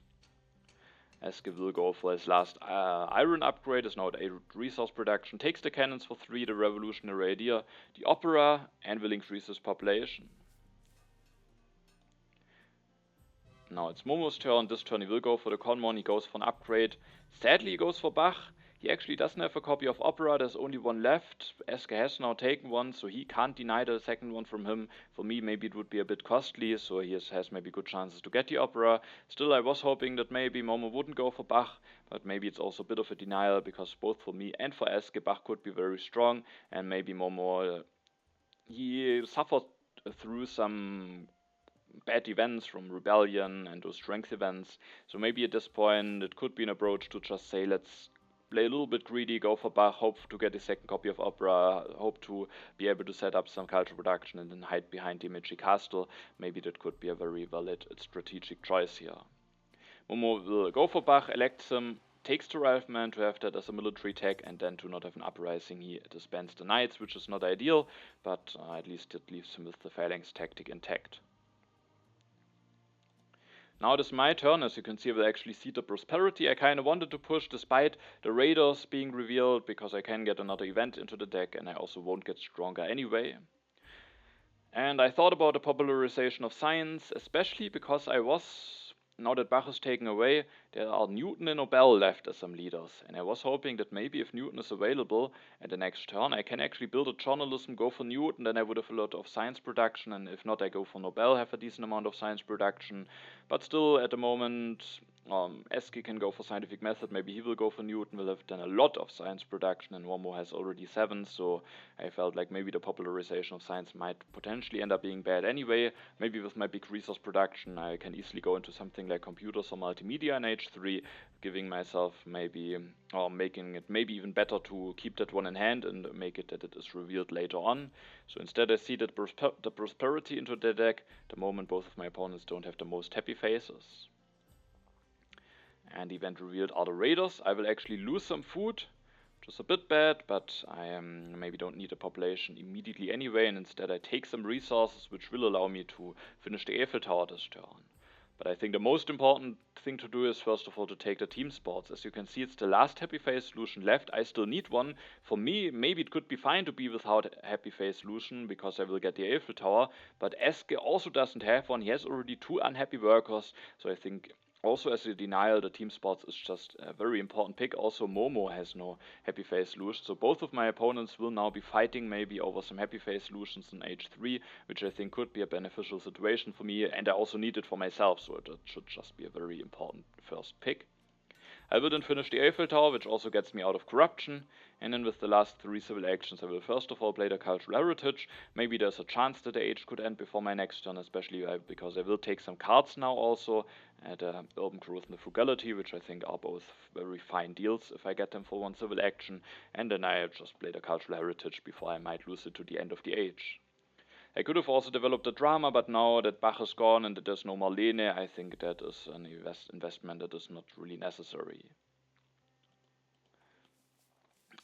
Eske will go for his last iron upgrade, is now at 8 resource production, takes the cannons for 3, the revolutionary idea, the opera, and will increase his population. Now it's Momo's turn. This turn he will go for the Conmon, he goes for an upgrade. Sadly he goes for Bach. He actually doesn't have a copy of Opera, there's only one left. Eske has now taken one, so he can't deny the second one from him. For me, maybe it would be a bit costly, so he has maybe good chances to get the Opera. Still, I was hoping that maybe Momo wouldn't go for Bach, but maybe it's also a bit of a denial, because both for me and for Eske, Bach could be very strong, and maybe Momo, he suffered through some bad events from rebellion and those strength events, so maybe at this point it could be an approach to just say, let's play a little bit greedy, go for Bach, hope to get a second copy of Opera, hope to be able to set up some cultural production and then hide behind the Imechi Castle. Maybe that could be a very valid strategic choice here. Momo will go for Bach, elects him, takes the Rifleman to have that as a military tech, and then to not have an uprising, he disbands the Knights, which is not ideal, but at least it leaves him with the Phalanx tactic intact. Now it is my turn. As you can see, I will actually see the prosperity I kind of wanted to push despite the raiders being revealed, because I can get another event into the deck and I also won't get stronger anyway. And I thought about the popularization of science, especially because now that Bach is taken away, there are Newton and Nobel left as some leaders, and I was hoping that maybe if Newton is available at the next turn, I can actually build a journalism, go for Newton, then I would have a lot of science production, and if not, I go for Nobel, have a decent amount of science production. But still, at the moment, Eske can go for scientific method, maybe he will go for Newton, will have done a lot of science production, and Momo has already 7, so I felt like maybe the popularization of science might potentially end up being bad anyway. Maybe with my big resource production, I can easily go into something like computers or multimedia in H3, giving myself maybe, or making it maybe even better to keep that one in hand and make it that it is revealed later on. So instead I see that the prosperity into the deck, the moment both of my opponents don't have the most happy faces. And event revealed are the raiders. I will actually lose some food, which is a bit bad, but I maybe don't need a population immediately anyway, and instead I take some resources which will allow me to finish the Eiffel Tower this turn. But I think the most important thing to do is first of all to take the team sports. As you can see, it's the last happy face solution left. I still need one. For me, maybe it could be fine to be without a happy face solution, because I will get the Eiffel Tower, but Eske also doesn't have one. He has already 2 unhappy workers, so I think also as a denial, the team sports is just a very important pick. Also Momo has no happy face solution, so both of my opponents will now be fighting maybe over some happy face solutions in H3, which I think could be a beneficial situation for me, and I also need it for myself, so it should just be a very important first pick. I will then finish the Eiffel Tower, which also gets me out of corruption, and then with the last 3 civil actions I will first of all play the cultural heritage. Maybe there's a chance that the age could end before my next turn, especially because I will take some cards now also at Urban Growth and the Frugality, which I think are both very fine deals if I get them for 1 civil action, and then I just play the cultural heritage before I might lose it to the end of the age. I could have also developed a drama, but now that Bach is gone and that there's no Marlene, I think that is an investment that is not really necessary.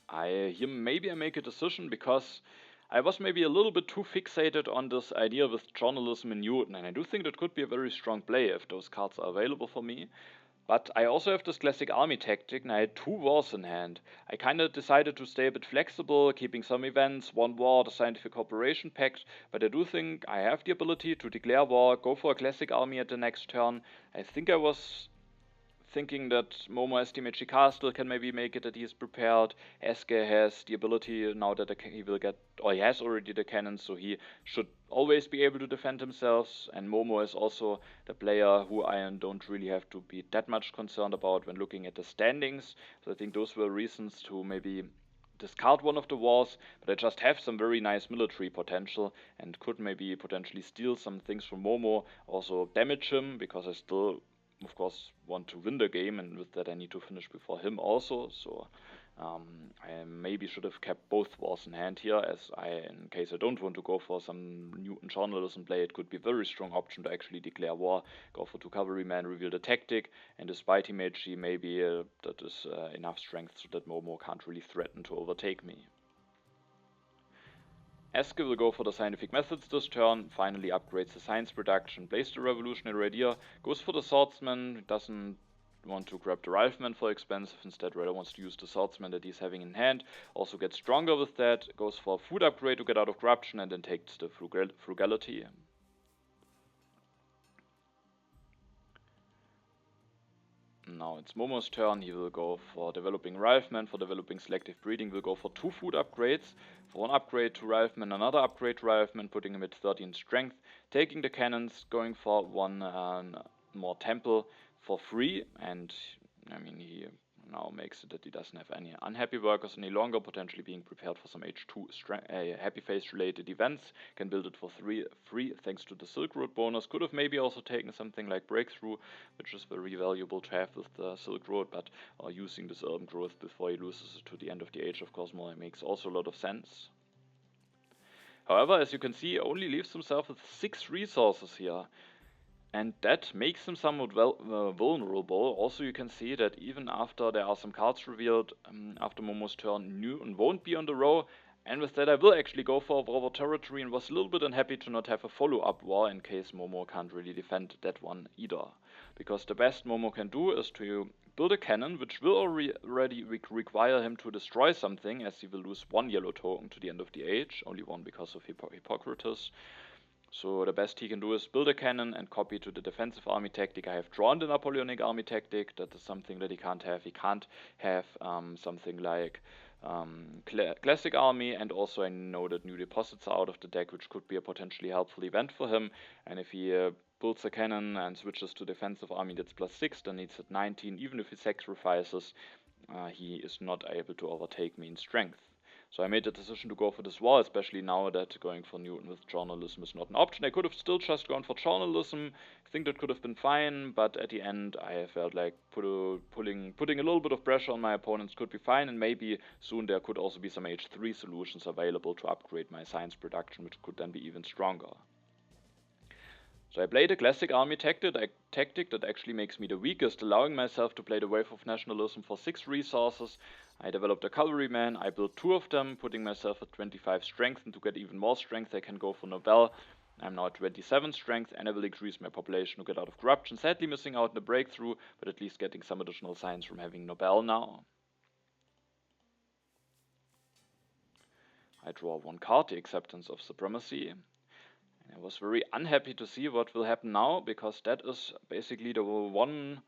Here maybe I make a decision, because I was maybe a little bit too fixated on this idea with journalism in Newton, and I do think that could be a very strong play if those cards are available for me. But I also have this classic army tactic, and I had 2 wars in hand. I kinda decided to stay a bit flexible, keeping some events, 1 war, the Scientific Cooperation Pact, but I do think I have the ability to declare war, go for a classic army at the next turn. I think I was thinking that Momo has the Imechi Castle, can maybe make it that he is prepared. Eske has the ability now that he will get, or he has already the cannons, so he should always be able to defend himself. And Momo is also the player who I don't really have to be that much concerned about when looking at the standings. So I think those were reasons to maybe discard one of the wars, but I just have some very nice military potential and could maybe potentially steal some things from moemoe, also damage him, because I still, of course, want to win the game, and with that I need to finish before him also, so I maybe should have kept both wars in hand here, as in case I don't want to go for some Newton journalism play, it could be a very strong option to actually declare war, go for 2 cavalrymen, reveal the tactic, and despite he made G, maybe that is enough strength so that moemoe can't really threaten to overtake me. Eske will go for the scientific methods this turn, finally upgrades the science production, plays the revolutionary idea, goes for the swordsman, doesn't want to grab the rifleman for expensive, instead rather wants to use the swordsman that he's having in hand, also gets stronger with that, goes for a food upgrade to get out of corruption, and then takes the frugality. Now it's moemoe's turn. He will go for developing rifleman, for developing selective breeding, will go for 2 food upgrades, for 1 upgrade to rifleman, another upgrade to rifleman, putting him at 13 strength, taking the cannons, going for 1 more temple for free, and I mean he now makes it that he doesn't have any unhappy workers any longer, potentially being prepared for some H2 happy face related events, can build it for free thanks to the Silk Road bonus, could have maybe also taken something like Breakthrough, which is very valuable to have with the Silk Road, but using this urban growth before he loses it to the end of the age of Cosmo makes also a lot of sense. However, as you can see, he only leaves himself with 6 resources here. And that makes him somewhat vulnerable. Also, you can see that even after there are some cards revealed, after moemoe's turn, Newton won't be on the row. And with that I will actually go for a war territory, and was a little bit unhappy to not have a follow-up war in case moemoe can't really defend that one either. Because the best moemoe can do is to build a cannon, which will already require him to destroy something, as he will lose 1 yellow token to the end of the age, only 1 because of Hippocrates. So the best he can do is build a cannon and copy to the defensive army tactic. I have drawn the Napoleonic army tactic. That is something that he can't have. He can't have something like classic army, and also I know that new deposits are out of the deck, which could be a potentially helpful event for him. And if he builds a cannon and switches to defensive army that's +6, then it's at 19. Even if he sacrifices, he is not able to overtake me in strength. So I made the decision to go for this war, especially now that going for Newton with journalism is not an option. I could have still just gone for journalism. I think that could have been fine, but at the end I felt like putting a little bit of pressure on my opponents could be fine, and maybe soon there could also be some H3 solutions available to upgrade my science production, which could then be even stronger. So I played a classic army tactic that actually makes me the weakest, allowing myself to play the Wave of Nationalism for 6 resources. I developed a cavalryman, I built 2 of them, putting myself at 25 strength, and to get even more strength I can go for Nobel. I'm now at 27 strength, and I will increase my population to get out of corruption, sadly missing out on the breakthrough, but at least getting some additional science from having Nobel now. I draw 1 card, the Acceptance of Supremacy. I was very unhappy to see what will happen now, because that is basically the one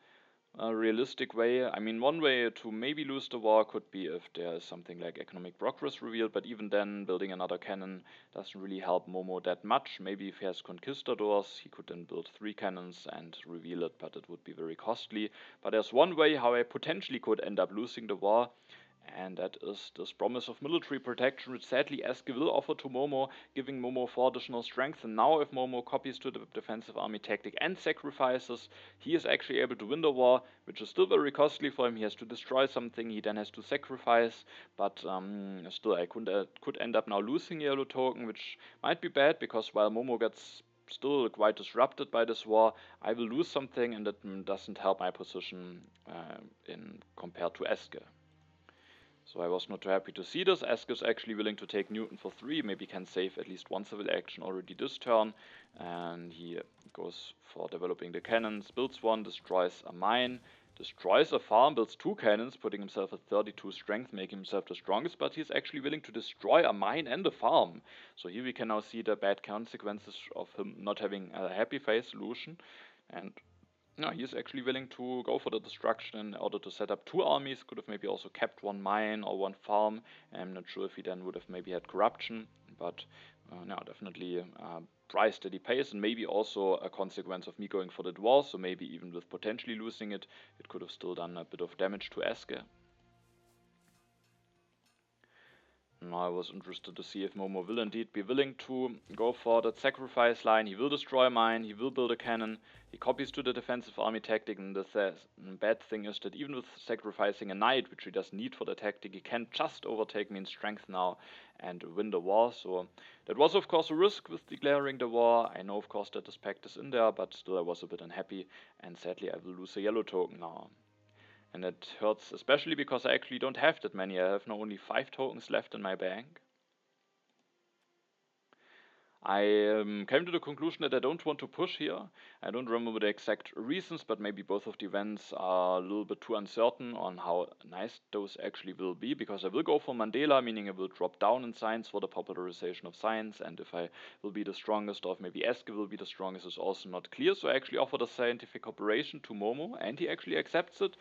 realistic way. I mean, one way to maybe lose the war could be if there is something like economic progress revealed, but even then building another cannon doesn't really help moemoe that much. Maybe if he has conquistadors, he could then build 3 cannons and reveal it, but it would be very costly. But there's one way how I potentially could end up losing the war, and that is this promise of military protection, which sadly Eske will offer to moemoe, giving moemoe 4 additional strength. And now if moemoe copies to the defensive army tactic and sacrifices, he is actually able to win the war, which is still very costly for him. He has to destroy something, he then has to sacrifice, but still I could end up now losing yellow token, which might be bad, because while moemoe gets still quite disrupted by this war, I will lose something, and that doesn't help my position in compared to Eske. So I was not too happy to see this. Eske is actually willing to take Newton for 3, maybe can save at least 1 civil action already this turn, and he goes for developing the cannons, builds 1, destroys a mine, destroys a farm, builds 2 cannons, putting himself at 32 strength, making himself the strongest, but he's actually willing to destroy a mine and a farm. So here we can now see the bad consequences of him not having a happy face solution, and no, he is actually willing to go for the destruction in order to set up 2 armies. Could have maybe also kept 1 mine or 1 farm. I'm not sure if he then would have maybe had corruption, but no, definitely price that he pays, and maybe also a consequence of me going for the dwarf. So maybe even with potentially losing it, it could have still done a bit of damage to Eske. Now I was interested to see if moemoe will indeed be willing to go for that sacrifice line. He will destroy mine, he will build a cannon, he copies to the defensive army tactic, and the bad thing is that even with sacrificing a knight, which he does need for the tactic, he can just overtake me in strength now and win the war. So that was of course a risk with declaring the war. I know of course that this pact is in there, but still I was a bit unhappy, and sadly I will lose a yellow token now. And it hurts especially because I actually don't have that many. I have now only 5 tokens left in my bank. I came to the conclusion that I don't want to push here. I don't remember the exact reasons, but maybe both of the events are a little bit too uncertain on how nice those actually will be, because I will go for Mandela, meaning I will drop down in science for the popularization of science, and if I will be the strongest, or if maybe Eske will be the strongest, is also not clear. So I actually offer the scientific cooperation to moemoe, and he actually accepts it.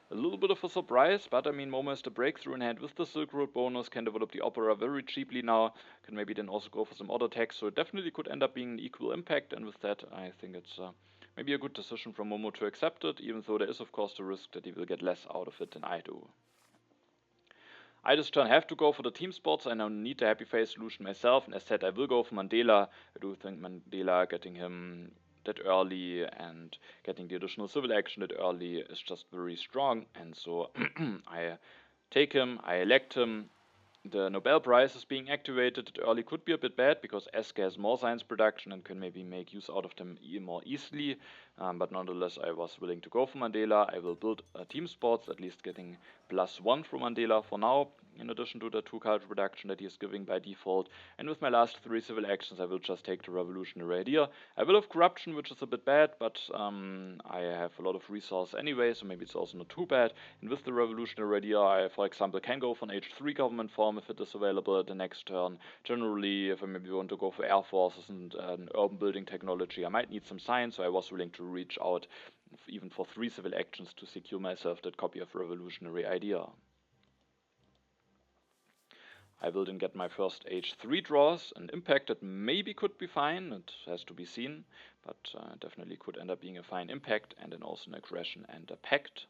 A little bit of a surprise, but I mean, moemoe is the breakthrough in hand with the Silk Road bonus, can develop the opera very cheaply now, can maybe then also go for some other attacks, so it definitely could end up being an equal impact, and with that I think it's maybe a good decision from moemoe to accept it, even though there is of course the risk that he will get less out of it than I do. I this turn have to go for the team sports. I now need the happy face solution myself, and as said, I will go for Mandela. I do think Mandela, getting him that early and getting the additional civil action that early is just very strong, and so I take him, I elect him. The Nobel Prize is being activated. It early could be a bit bad because Eske has more science production and can maybe make use out of them more easily. But nonetheless, I was willing to go for Mandela. I will build a team sports, at least getting +1 from Mandela for now, in addition to the 2 culture production that he is giving by default. And with my last 3 civil actions, I will just take the revolutionary idea. I will have corruption, which is a bit bad, but I have a lot of resource anyway, so maybe it's also not too bad. And with the revolutionary idea, I, for example, can go for an H3 government form if it is available at the next turn. Generally, if I maybe want to go for air forces and an urban building technology, I might need some science, so I was willing to reach out even for 3 civil actions to secure myself that copy of revolutionary idea. I will then get my first H3 draws, an impact that maybe could be fine, it has to be seen, but definitely could end up being a fine impact, and then also an aggression and a pact.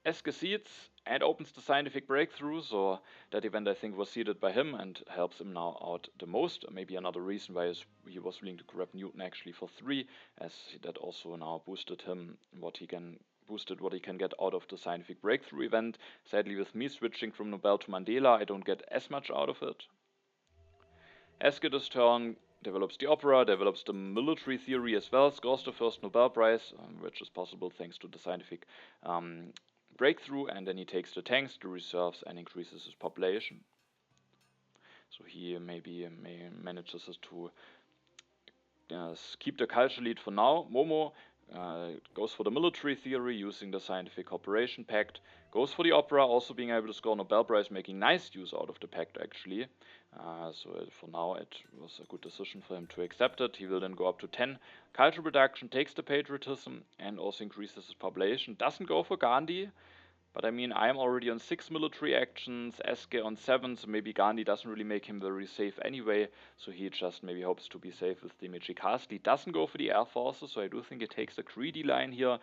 Eske seeds and opens the scientific breakthrough, so that event I think was seeded by him and helps him now out the most. Maybe another reason why he was willing to grab Newton actually for 3, as that also now boosted him what he can get out of the scientific breakthrough event. Sadly, with me switching from Nobel to Mandela, I don't get as much out of it. Eske this turn develops the opera, develops the military theory as well, scores the first Nobel Prize, which is possible thanks to the scientific breakthrough, and then he takes the tanks, the reserves, and increases his population. So he maybe manages to keep the culture lead for now. Moemoe goes for the military theory using the scientific cooperation pact, goes for the opera, also being able to score Nobel Prize, making nice use out of the pact actually. So for now it was a good decision for him to accept it. He will then go up to 10 culture production, takes the patriotism, and also increases his population. Doesn't go for Gandhi, but I mean, I'm already on 6 military actions, Eske on 7, so maybe Gandhi doesn't really make him very safe anyway, so he just maybe hopes to be safe with the Michi Castle. He doesn't go for the air forces, so I do think he takes a greedy line here.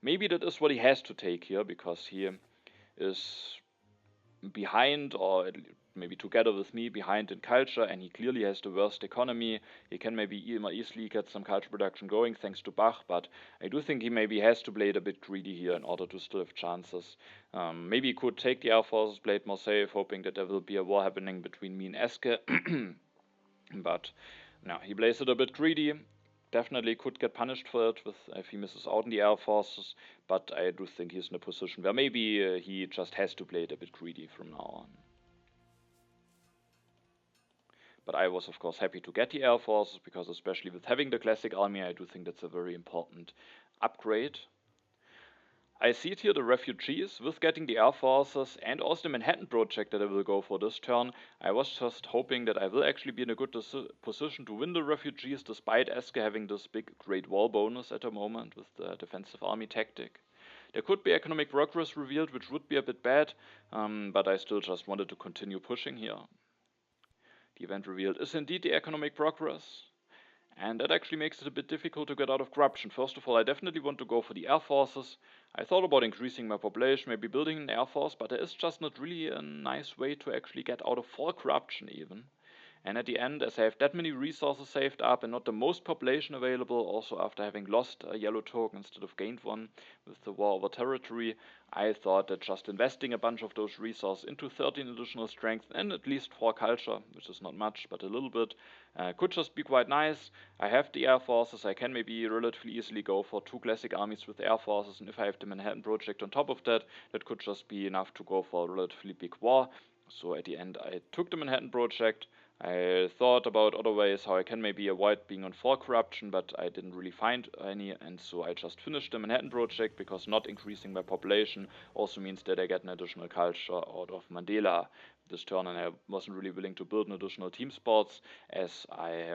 Maybe that is what he has to take here, because he is behind, or maybe together with me, behind in culture, and he clearly has the worst economy. He can maybe easily get some culture production going thanks to Bach, but I do think he maybe has to play it a bit greedy here in order to still have chances. Maybe he could take the Air Forces, play it more safe, hoping that there will be a war happening between me and Eske, but no, he plays it a bit greedy. Definitely could get punished for it if he misses out in the Air Forces, but I do think he's in a position where maybe he just has to play it a bit greedy from now on. But I was of course happy to get the Air Forces, because especially with having the classic army, I do think that's a very important upgrade. I see it here, the refugees, with getting the Air Forces and also the Manhattan Project that I will go for this turn. I was just hoping that I will actually be in a good position to win the refugees, despite Eske having this big Great Wall bonus at the moment with the defensive army tactic. There could be economic progress revealed, which would be a bit bad, but I still just wanted to continue pushing here. The event revealed is indeed the economic progress. And that actually makes it a bit difficult to get out of corruption. First of all, I definitely want to go for the air forces. I thought about increasing my population, maybe building an air force, but there is just not really a nice way to actually get out of full corruption even. And at the end, as I have that many resources saved up and not the most population available, also after having lost a yellow token instead of gained one with the war over territory, I thought that just investing a bunch of those resources into 13 additional strength and at least 4 culture, which is not much but a little bit, could just be quite nice. I have the air forces, I can maybe relatively easily go for 2 classic armies with air forces, and if I have the Manhattan project on top of that, that could just be enough to go for a relatively big war. So at the end I took the Manhattan project. I thought about other ways how I can maybe avoid being on 4 corruption, but I didn't really find any, and so I just finished the Manhattan project because not increasing my population also means that I get an additional culture out of Mandela this turn, and I wasn't really willing to build an additional team sports as I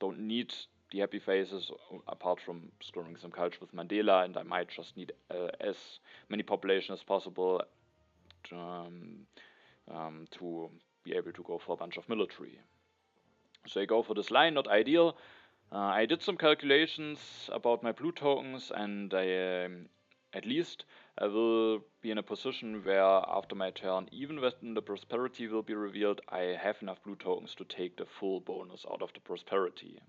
don't need the happy faces apart from scoring some culture with Mandela, and I might just need as many population as possible to be able to go for a bunch of military. So I go for this line, not ideal. I did some calculations about my blue tokens, and at least I will be in a position where after my turn, even when the prosperity will be revealed, I have enough blue tokens to take the full bonus out of the prosperity.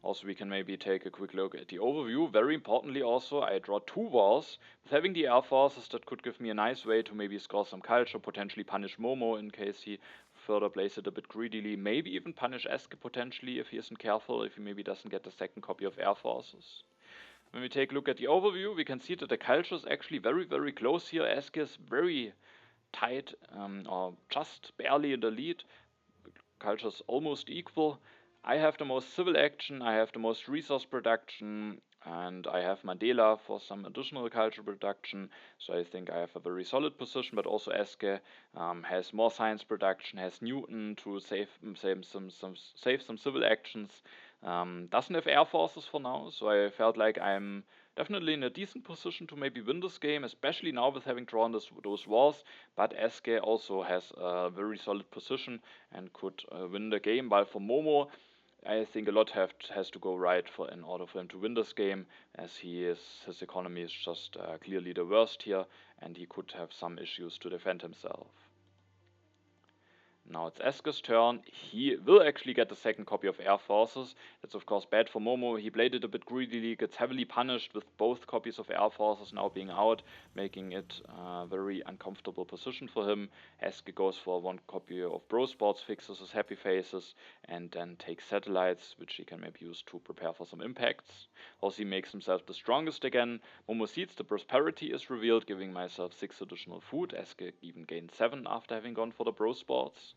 Also, we can maybe take a quick look at the overview. Very importantly also, I draw 2 wars. With having the air forces, that could give me a nice way to maybe score some culture, potentially punish moemoe in case he further plays it a bit greedily, maybe even punish Eske potentially if he isn't careful, if he maybe doesn't get the second copy of air forces. When we take a look at the overview, we can see that the culture is actually very close here. Eske is very tight, or just barely in the lead. Culture is almost equal. I have the most civil action, I have the most resource production, and I have Mandela for some additional cultural production. So I think I have a very solid position, but also Eske has more science production, has Newton to save some civil actions. Doesn't have air forces for now, so I felt like I'm definitely in a decent position to maybe win this game, especially now with having drawn those wars. But Eske also has a very solid position and could win the game, while for moemoe, I think a lot has to go right in order for him to win this game, as his economy is just clearly the worst here, and he could have some issues to defend himself. Now it's Eske's turn. He will actually get the second copy of Air Forces. That's of course bad for moemoe. He played it a bit greedily, gets heavily punished with both copies of Air Forces now being out, making it a very uncomfortable position for him. Eske goes for 1 copy of Bro Sports, fixes his happy faces, and then takes satellites, which he can maybe use to prepare for some impacts. Also, he makes himself the strongest again. moemoe seeds, the prosperity is revealed, giving myself 6 additional food. Eske even gained 7 after having gone for the Bro Sports.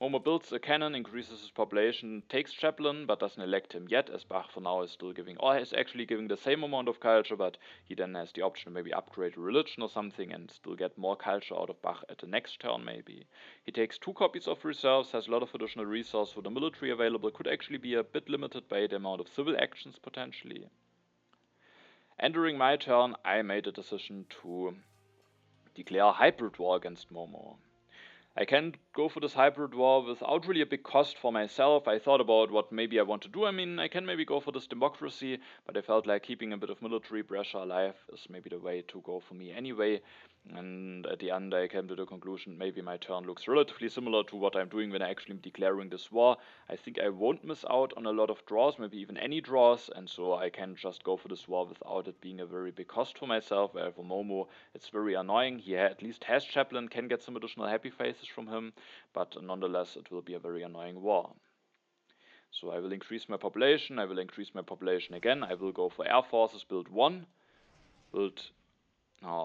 moemoe builds a cannon, increases his population, takes Chaplain, but doesn't elect him yet, as Bach for now is still giving, or is actually giving the same amount of culture, but he then has the option to maybe upgrade religion or something and still get more culture out of Bach at the next turn maybe. He takes 2 copies of reserves, has a lot of additional resource for the military available, could actually be a bit limited by the amount of civil actions potentially. And during my turn, I made a decision to declare a hybrid war against moemoe. I can go for this hybrid war without really a big cost for myself. I thought about what maybe I want to do. I mean, I can maybe go for this democracy, but I felt like keeping a bit of military pressure alive is maybe the way to go for me anyway. And at the end, I came to the conclusion maybe my turn looks relatively similar to what I'm doing when I actually am declaring this war. I think I won't miss out on a lot of draws, maybe even any draws, and so I can just go for this war without it being a very big cost for myself. While for moemoe, it's very annoying. He at least has Chaplain, can get some additional happy faces from him, but nonetheless, it will be a very annoying war. So I will increase my population, I will increase my population again, I will go for air forces, build 1,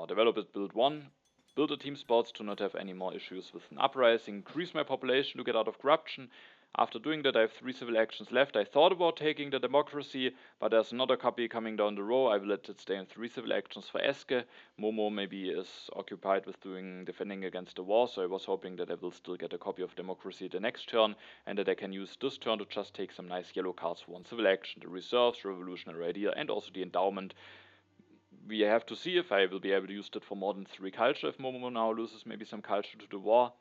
develop it, build 1, build a team sports to not have any more issues with an uprising, increase my population to get out of corruption. After doing that, I have 3 civil actions left. I thought about taking the democracy, but there's another copy coming down the row. I will let it stay in 3 civil actions for Eske. moemoe maybe is occupied with defending against the war, so I was hoping that I will still get a copy of democracy the next turn, and that I can use this turn to just take some nice yellow cards for 1 civil action, the reserves, revolutionary idea, and also the endowment. We have to see if I will be able to use that for more than 3 culture if moemoe now loses maybe some culture to the war.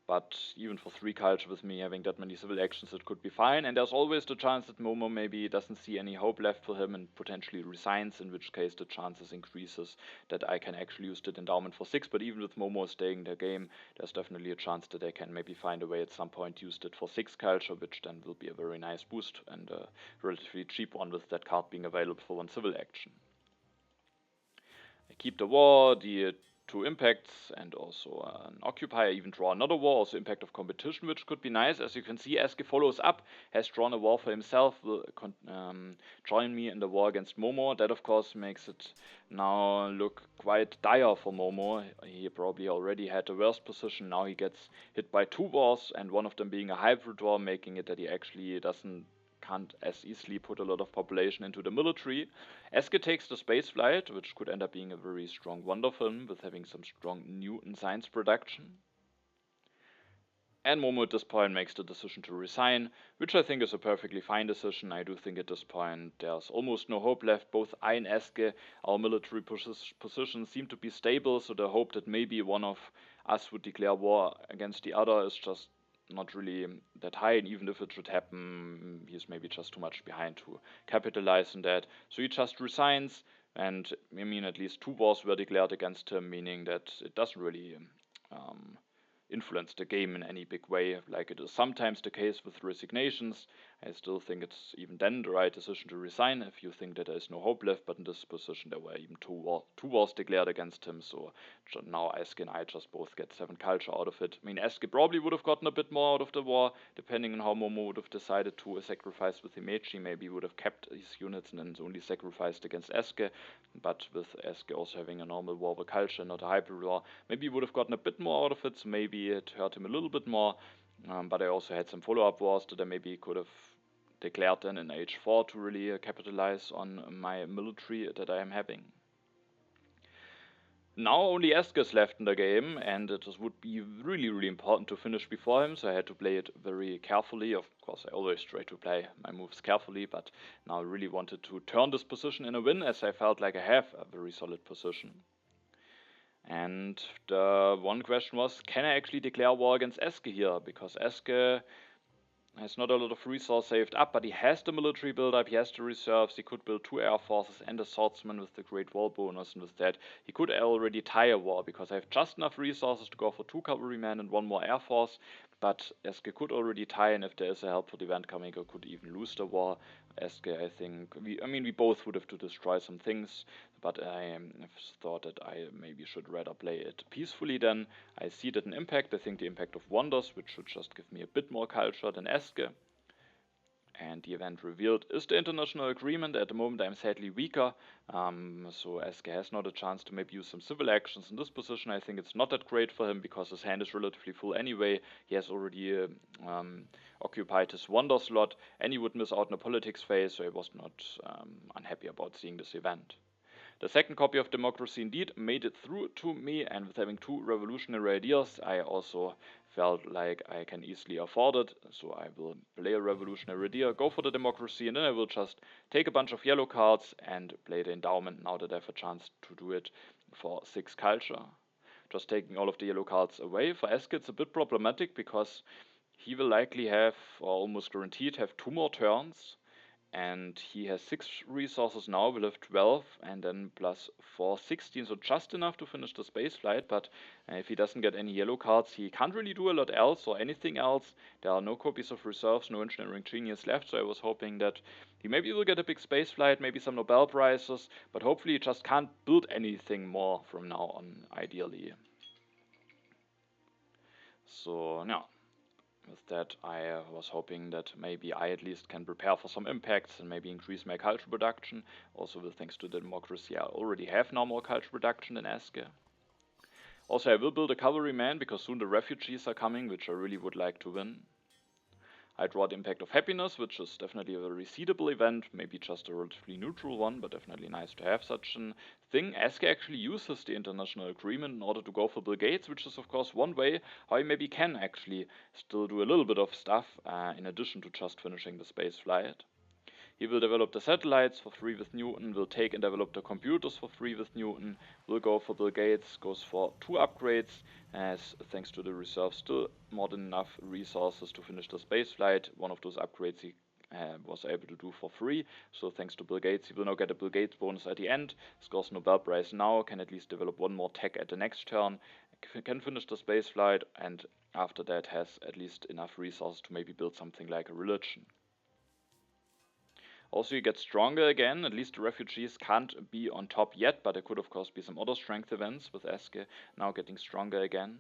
But even for 3 culture with me having that many civil actions, it could be fine. And there's always the chance that moemoe maybe doesn't see any hope left for him and potentially resigns, in which case the chances increases that I can actually use the endowment for 6. But even with moemoe staying in the game, there's definitely a chance that I can maybe find a way at some point use it for 6 culture, which then will be a very nice boost and a relatively cheap one with that card being available for 1 civil action. I keep the war, the 2 impacts, and also an occupy. I even draw another war, also impact of competition, which could be nice. As you can see, Eske follows up, has drawn a war for himself, will join me in the war against moemoe. That of course makes it now look quite dire for moemoe. He probably already had the worst position. Now he gets hit by 2 wars, and one of them being a hybrid war, making it that he actually can't as easily put a lot of population into the military. Eske takes the space flight, which could end up being a very strong wonder film with having some strong Newton science production. And moemoe at this point makes the decision to resign, which I think is a perfectly fine decision. I do think at this point there's almost no hope left. Both I and Eske, our military positions seem to be stable, so the hope that maybe one of us would declare war against the other is just not really that high, and even if it should happen, he's maybe just too much behind to capitalize on that. So he just resigns, and I mean, at least 2 wars were declared against him, meaning that it doesn't really influence the game in any big way, like it is sometimes the case with resignations. I still think it's even then the right decision to resign if you think that there is no hope left, but in this position there were even 2 wars declared against him, so now Eske and I just both get 7 culture out of it. I mean, Eske probably would have gotten a bit more out of the war, depending on how moemoe would have decided to sacrifice with Himeji. Maybe he would have kept his units and then only sacrificed against Eske, but with Eske also having a normal war with culture, not a hybrid war, maybe he would have gotten a bit more out of it, so maybe it hurt him a little bit more. But I also had some follow-up wars that I maybe could have declared then in age 4 to really capitalize on my military that I am having. Now only Eske is left in the game, and it would be really important to finish before him, so I had to play it very carefully. Of course, I always try to play my moves carefully, but now I really wanted to turn this position in a win, as I felt like I have a very solid position. And the one question was, can I actually declare war against Eske here? Because Eske has not a lot of resource saved up, but he has the military build-up, he has the reserves, he could build 2 air forces and a swordsman with the great wall bonus, and with that he could already tie a war, because I have just enough resources to go for 2 cavalrymen and 1 more air force, but Eske could already tie, and if there is a helpful event coming, I could even lose the war. Eske, I think, we both would have to destroy some things, but I thought that I maybe should rather play it peacefully then. I see that an impact, I think the impact of wonders, which should just give me a bit more culture than Eske. And the event revealed is the international agreement. At the moment I'm sadly weaker, so Eske has not a chance to maybe use some civil actions in this position. I think it's not that great for him because his hand is relatively full anyway. He has already occupied his wonder slot, and he would miss out in the politics phase, so I was not unhappy about seeing this event. The second copy of Democracy indeed made it through to me, and with having 2 revolutionary ideas, I also felt like I can easily afford it, so I will play a revolutionary idea, go for the Democracy, and then I will just take a bunch of yellow cards and play the endowment now that I have a chance to do it for 6 culture. Just taking all of the yellow cards away. For Eske it's a bit problematic because he will likely have, or almost guaranteed have, 2 more turns, and he has 6 resources now, will have 12, and then plus 4, 16, so just enough to finish the space flight, but if he doesn't get any yellow cards, he can't really do a lot else or anything else. There are no copies of reserves, no engineering genius left, so I was hoping that he maybe will get a big space flight, maybe some Nobel prizes, but hopefully he just can't build anything more from now on, ideally. So, yeah. With that, I was hoping that maybe I at least can prepare for some impacts and maybe increase my culture production. Also, with thanks to the Democracy, I already have now more culture production than Eske. Also, I will build a cavalryman because soon the refugees are coming, which I really would like to win. I draw the Impact of Happiness, which is definitely a very seedable event, maybe just a relatively neutral one, but definitely nice to have such a thing. Eske actually uses the international agreement in order to go for Bill Gates, which is of course one way how he maybe can actually still do a little bit of stuff in addition to just finishing the space flight. He will develop the satellites for free with Newton, will take and develop the computers for free with Newton, will go for Bill Gates, goes for 2 upgrades, as thanks to the reserve still more than enough resources to finish the space flight. One of those upgrades he was able to do for free, so thanks to Bill Gates he will now get a Bill Gates bonus at the end, scores Nobel Prize now, can at least develop one more tech at the next turn, can finish the space flight, and after that has at least enough resources to maybe build something like a religion. Also, he gets stronger again. At least the refugees can't be on top yet, but there could of course be some other strength events with Eske now getting stronger again.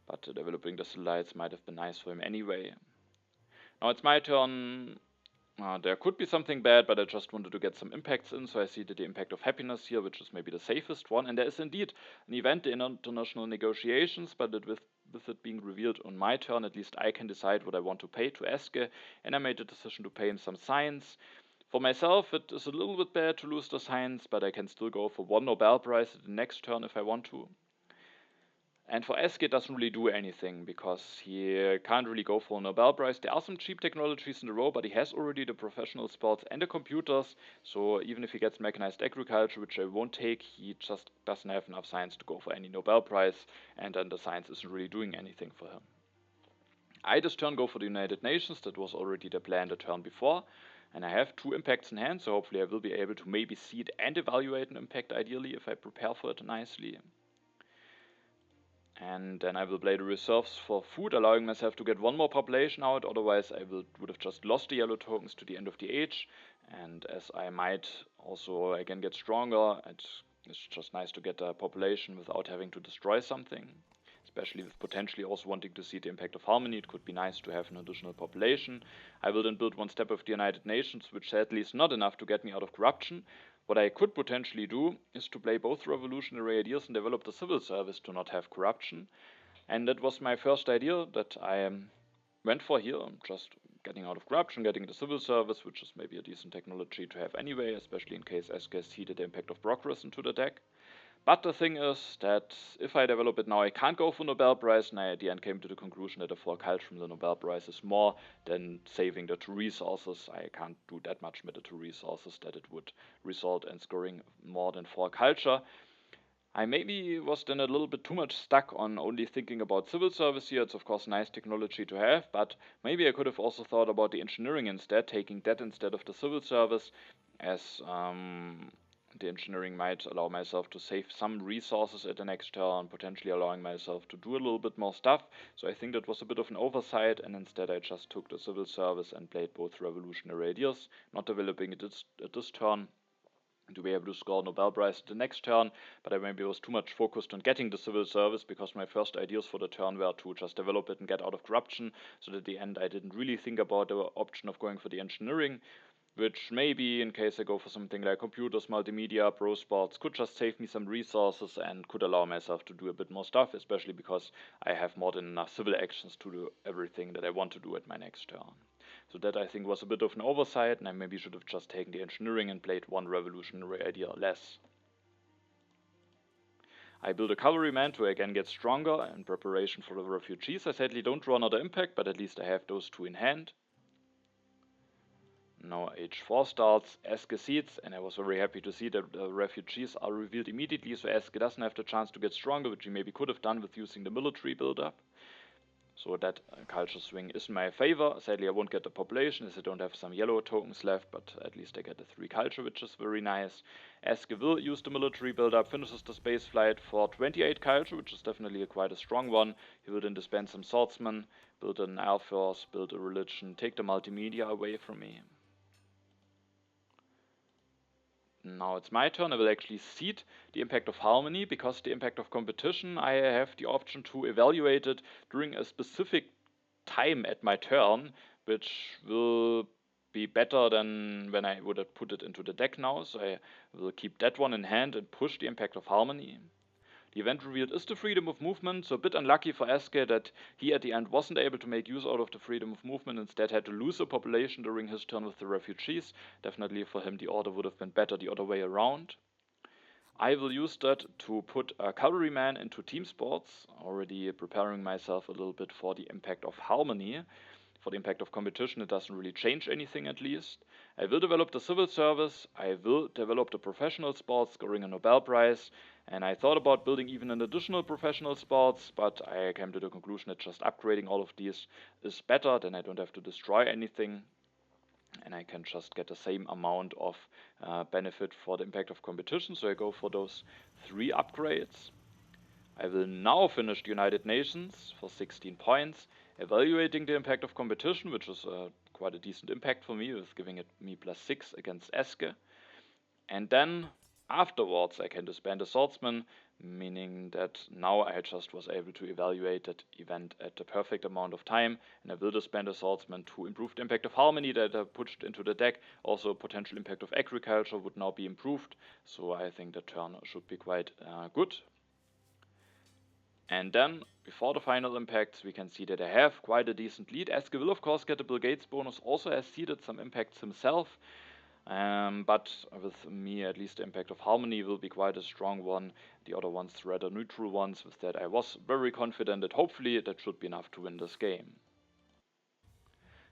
But developing the satellites might have been nice for him anyway. Now it's my turn. There could be something bad, but I just wanted to get some impacts in, so I see the impact of happiness here, which is maybe the safest one. And there is indeed an event in international negotiations, but with it being revealed on my turn, at least I can decide what I want to pay to Eske, and I made a decision to pay him some science. For myself, it is a little bit bad to lose the science, but I can still go for 1 Nobel Prize at the next turn if I want to. And for Eske, it doesn't really do anything, because he can't really go for a Nobel Prize. There are some cheap technologies in the row, but he has already the professional sports and the computers, so even if he gets mechanized agriculture, which I won't take, he just doesn't have enough science to go for any Nobel Prize, and then the science isn't really doing anything for him. I this turn go for the United Nations. That was already the plan the turn before, and I have 2 impacts in hand, so hopefully I will be able to maybe seed and evaluate an impact ideally if I prepare for it nicely. And then I will play the reserves for food, allowing myself to get 1 more population out, otherwise I would have just lost the yellow tokens to the end of the age. And as I might also again get stronger, it's just nice to get a population without having to destroy something. Especially with potentially also wanting to see the impact of harmony, it could be nice to have an additional population. I will then build 1 step of the United Nations, which sadly is not enough to get me out of corruption. What I could potentially do is to play both revolutionary ideas and develop the civil service to not have corruption. And that was my first idea that I went for here, just getting out of corruption, getting the civil service, which is maybe a decent technology to have anyway, especially in case Eske seeded the impact of progress into the deck. But the thing is that if I develop it now, I can't go for Nobel Prize, and I at the end came to the conclusion that a 4 culture from the Nobel Prize is more than saving the 2 resources. I can't do that much with the 2 resources that it would result in scoring more than 4 culture. I maybe was then a little bit too much stuck on only thinking about civil service here. It's of course nice technology to have, but maybe I could have also thought about the engineering instead, taking that instead of the civil service, as the engineering might allow myself to save some resources at the next turn, potentially allowing myself to do a little bit more stuff. So I think that was a bit of an oversight, and instead I just took the civil service and played both revolutionary ideas, not developing it at this turn to be able to score Nobel Prize the next turn, but I maybe was too much focused on getting the civil service, because my first ideas for the turn were to just develop it and get out of corruption, so that at the end I didn't really think about the option of going for the engineering, which maybe in case I go for something like computers, multimedia, pro sports, could just save me some resources and could allow myself to do a bit more stuff, especially because I have more than enough civil actions to do everything that I want to do at my next turn. So that I think was a bit of an oversight, and I maybe should have just taken the engineering and played 1 revolutionary idea less. I build a cavalryman to again get stronger in preparation for the refugees. I sadly don't draw another impact, but at least I have those 2 in hand. Now H4 starts, Eske seeds, and I was very happy to see that the refugees are revealed immediately, so Eske doesn't have the chance to get stronger, which he maybe could have done with using the military build-up. So that culture swing is in my favor. Sadly I won't get the population as I don't have some yellow tokens left, but at least I get the 3 culture, which is very nice. Eske will use the military build-up, finishes the space flight for 28 culture, which is definitely quite a strong one. He will then dispense some swordsmen, build an air force, build a religion, take the multimedia away from me. Now it's my turn. I will actually seed the impact of harmony, because the impact of competition, I have the option to evaluate it during a specific time at my turn, which will be better than when I would have put it into the deck now. So I will keep that one in hand and push the impact of harmony. The event revealed is the freedom of movement, so a bit unlucky for Eske that he at the end wasn't able to make use out of the freedom of movement, instead had to lose a population during his turn with the refugees. Definitely for him the order would have been better the other way around. I will use that to put a cavalryman into team sports, already preparing myself a little bit for the impact of harmony, For the impact of competition, it doesn't really change anything at least. I will develop the civil service, I will develop the professional sports, scoring a Nobel Prize, and I thought about building even an additional professional sports, but I came to the conclusion that just upgrading all of these is better, then I don't have to destroy anything, and I can just get the same amount of benefit for the impact of competition, so I go for those 3 upgrades. I will now finish the United Nations for 16 points, evaluating the impact of competition, which is quite a decent impact for me, with giving it me +6 against Eske. And then afterwards I can disband the swordsman, meaning that now I just was able to evaluate that event at the perfect amount of time, and I will disband the swordsman to improve the impact of harmony that I pushed into the deck. Also potential impact of agriculture would now be improved, so I think the turn should be quite good. And then, before the final impacts, we can see that I have quite a decent lead. Eske will of course get the Bill Gates bonus, also has seeded some impacts himself, but with me at least the impact of harmony will be quite a strong one. The other ones rather neutral ones. With that I was very confident that hopefully that should be enough to win this game.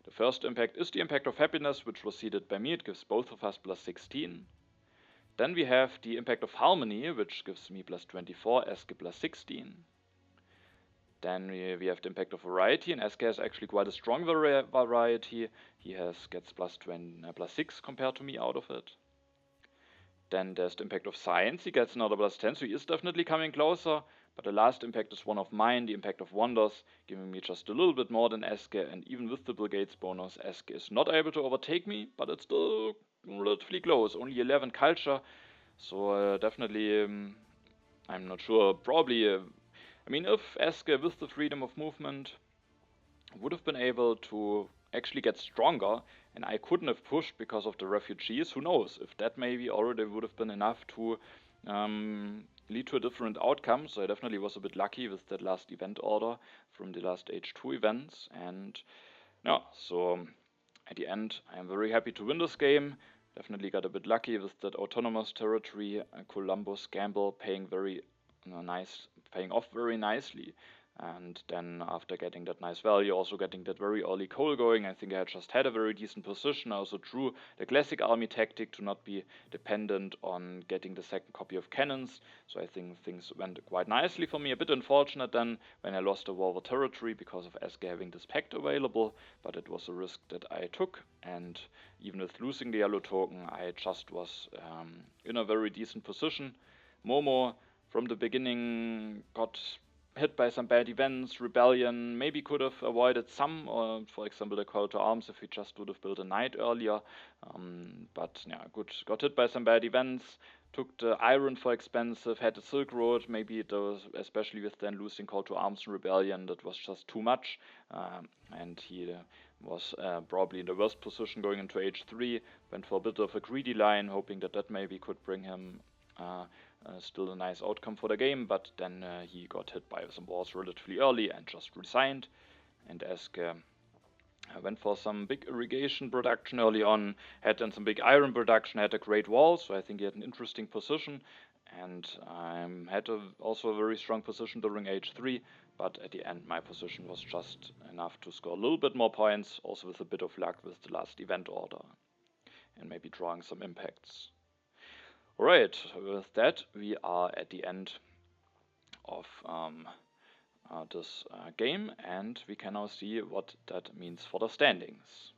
The first impact is the impact of happiness, which was seeded by me. It gives both of us +16. Then we have the impact of harmony, which gives me +24, Eske +16. Then we have the impact of variety, and Eske has actually quite a strong variety. He gets +6 compared to me out of it. Then there's the impact of science. He gets another +10, so he is definitely coming closer. But the last impact is one of mine, the impact of wonders, giving me just a little bit more than Eske. And even with the Bill Gates bonus, Eske is not able to overtake me, but it's still relatively close. Only 11 culture, so definitely, I'm not sure. Probably. I mean, if Eske with the freedom of movement would have been able to actually get stronger, and I couldn't have pushed because of the refugees, who knows, if that maybe already would have been enough to lead to a different outcome. So I definitely was a bit lucky with that last event order from the last H2 events, and yeah, so at the end I'm very happy to win this game. Definitely got a bit lucky with that autonomous territory, Columbus gamble paying off very nicely. And then after getting that nice value, also getting that very early coal going, I think I just had a very decent position. I also drew the classic army tactic to not be dependent on getting the second copy of cannons. So I think things went quite nicely for me. A bit unfortunate then when I lost the war over territory because of Eske having this pact available, but it was a risk that I took. And even with losing the yellow token, I just was in a very decent position. Moemoe from the beginning got hit by some bad events, rebellion, maybe could have avoided some, or for example the call to arms if he just would have built a knight earlier, but yeah, good, got hit by some bad events, took the iron for expensive, had the Silk Road, maybe it was, especially with then losing call to arms and rebellion, that was just too much, and he was probably in the worst position going into H3, went for a bit of a greedy line, hoping that that maybe could bring him still a nice outcome for the game, but then he got hit by some wars relatively early and just resigned. And Eske went for some big irrigation production early on, had then some big iron production, had a great wall, so I think he had an interesting position. And had also a very strong position during H3, but at the end my position was just enough to score a little bit more points, also with a bit of luck with the last event order, and maybe drawing some impacts. Alright, with that we are at the end of this game, and we can now see what that means for the standings.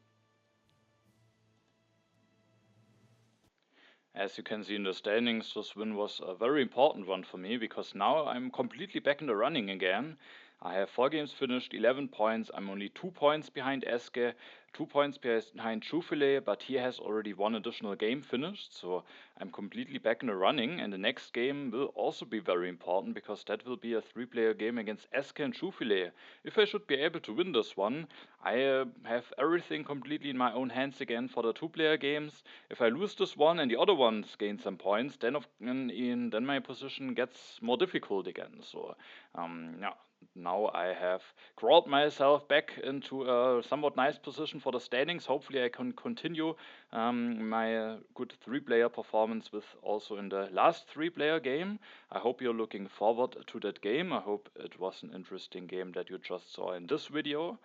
As you can see in the standings, this win was a very important one for me, because now I'm completely back in the running again. I have 4 games finished, 11 points. I'm only 2 points behind Eske, 2 points behind Chufile, but he has already 1 additional game finished, so I'm completely back in the running. And the next game will also be very important, because that will be a 3-player game against Eske and Chufile. If I should be able to win this one, I have everything completely in my own hands again for the 2-player games. If I lose this one and the other ones gain some points, then then my position gets more difficult again. So yeah. Now I have crawled myself back into a somewhat nice position for the standings. Hopefully I can continue my good 3-player performance with also in the last 3-player game. I hope you're looking forward to that game. I hope it was an interesting game that you just saw in this video.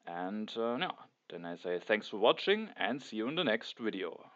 And yeah, then I say thanks for watching and see you in the next video.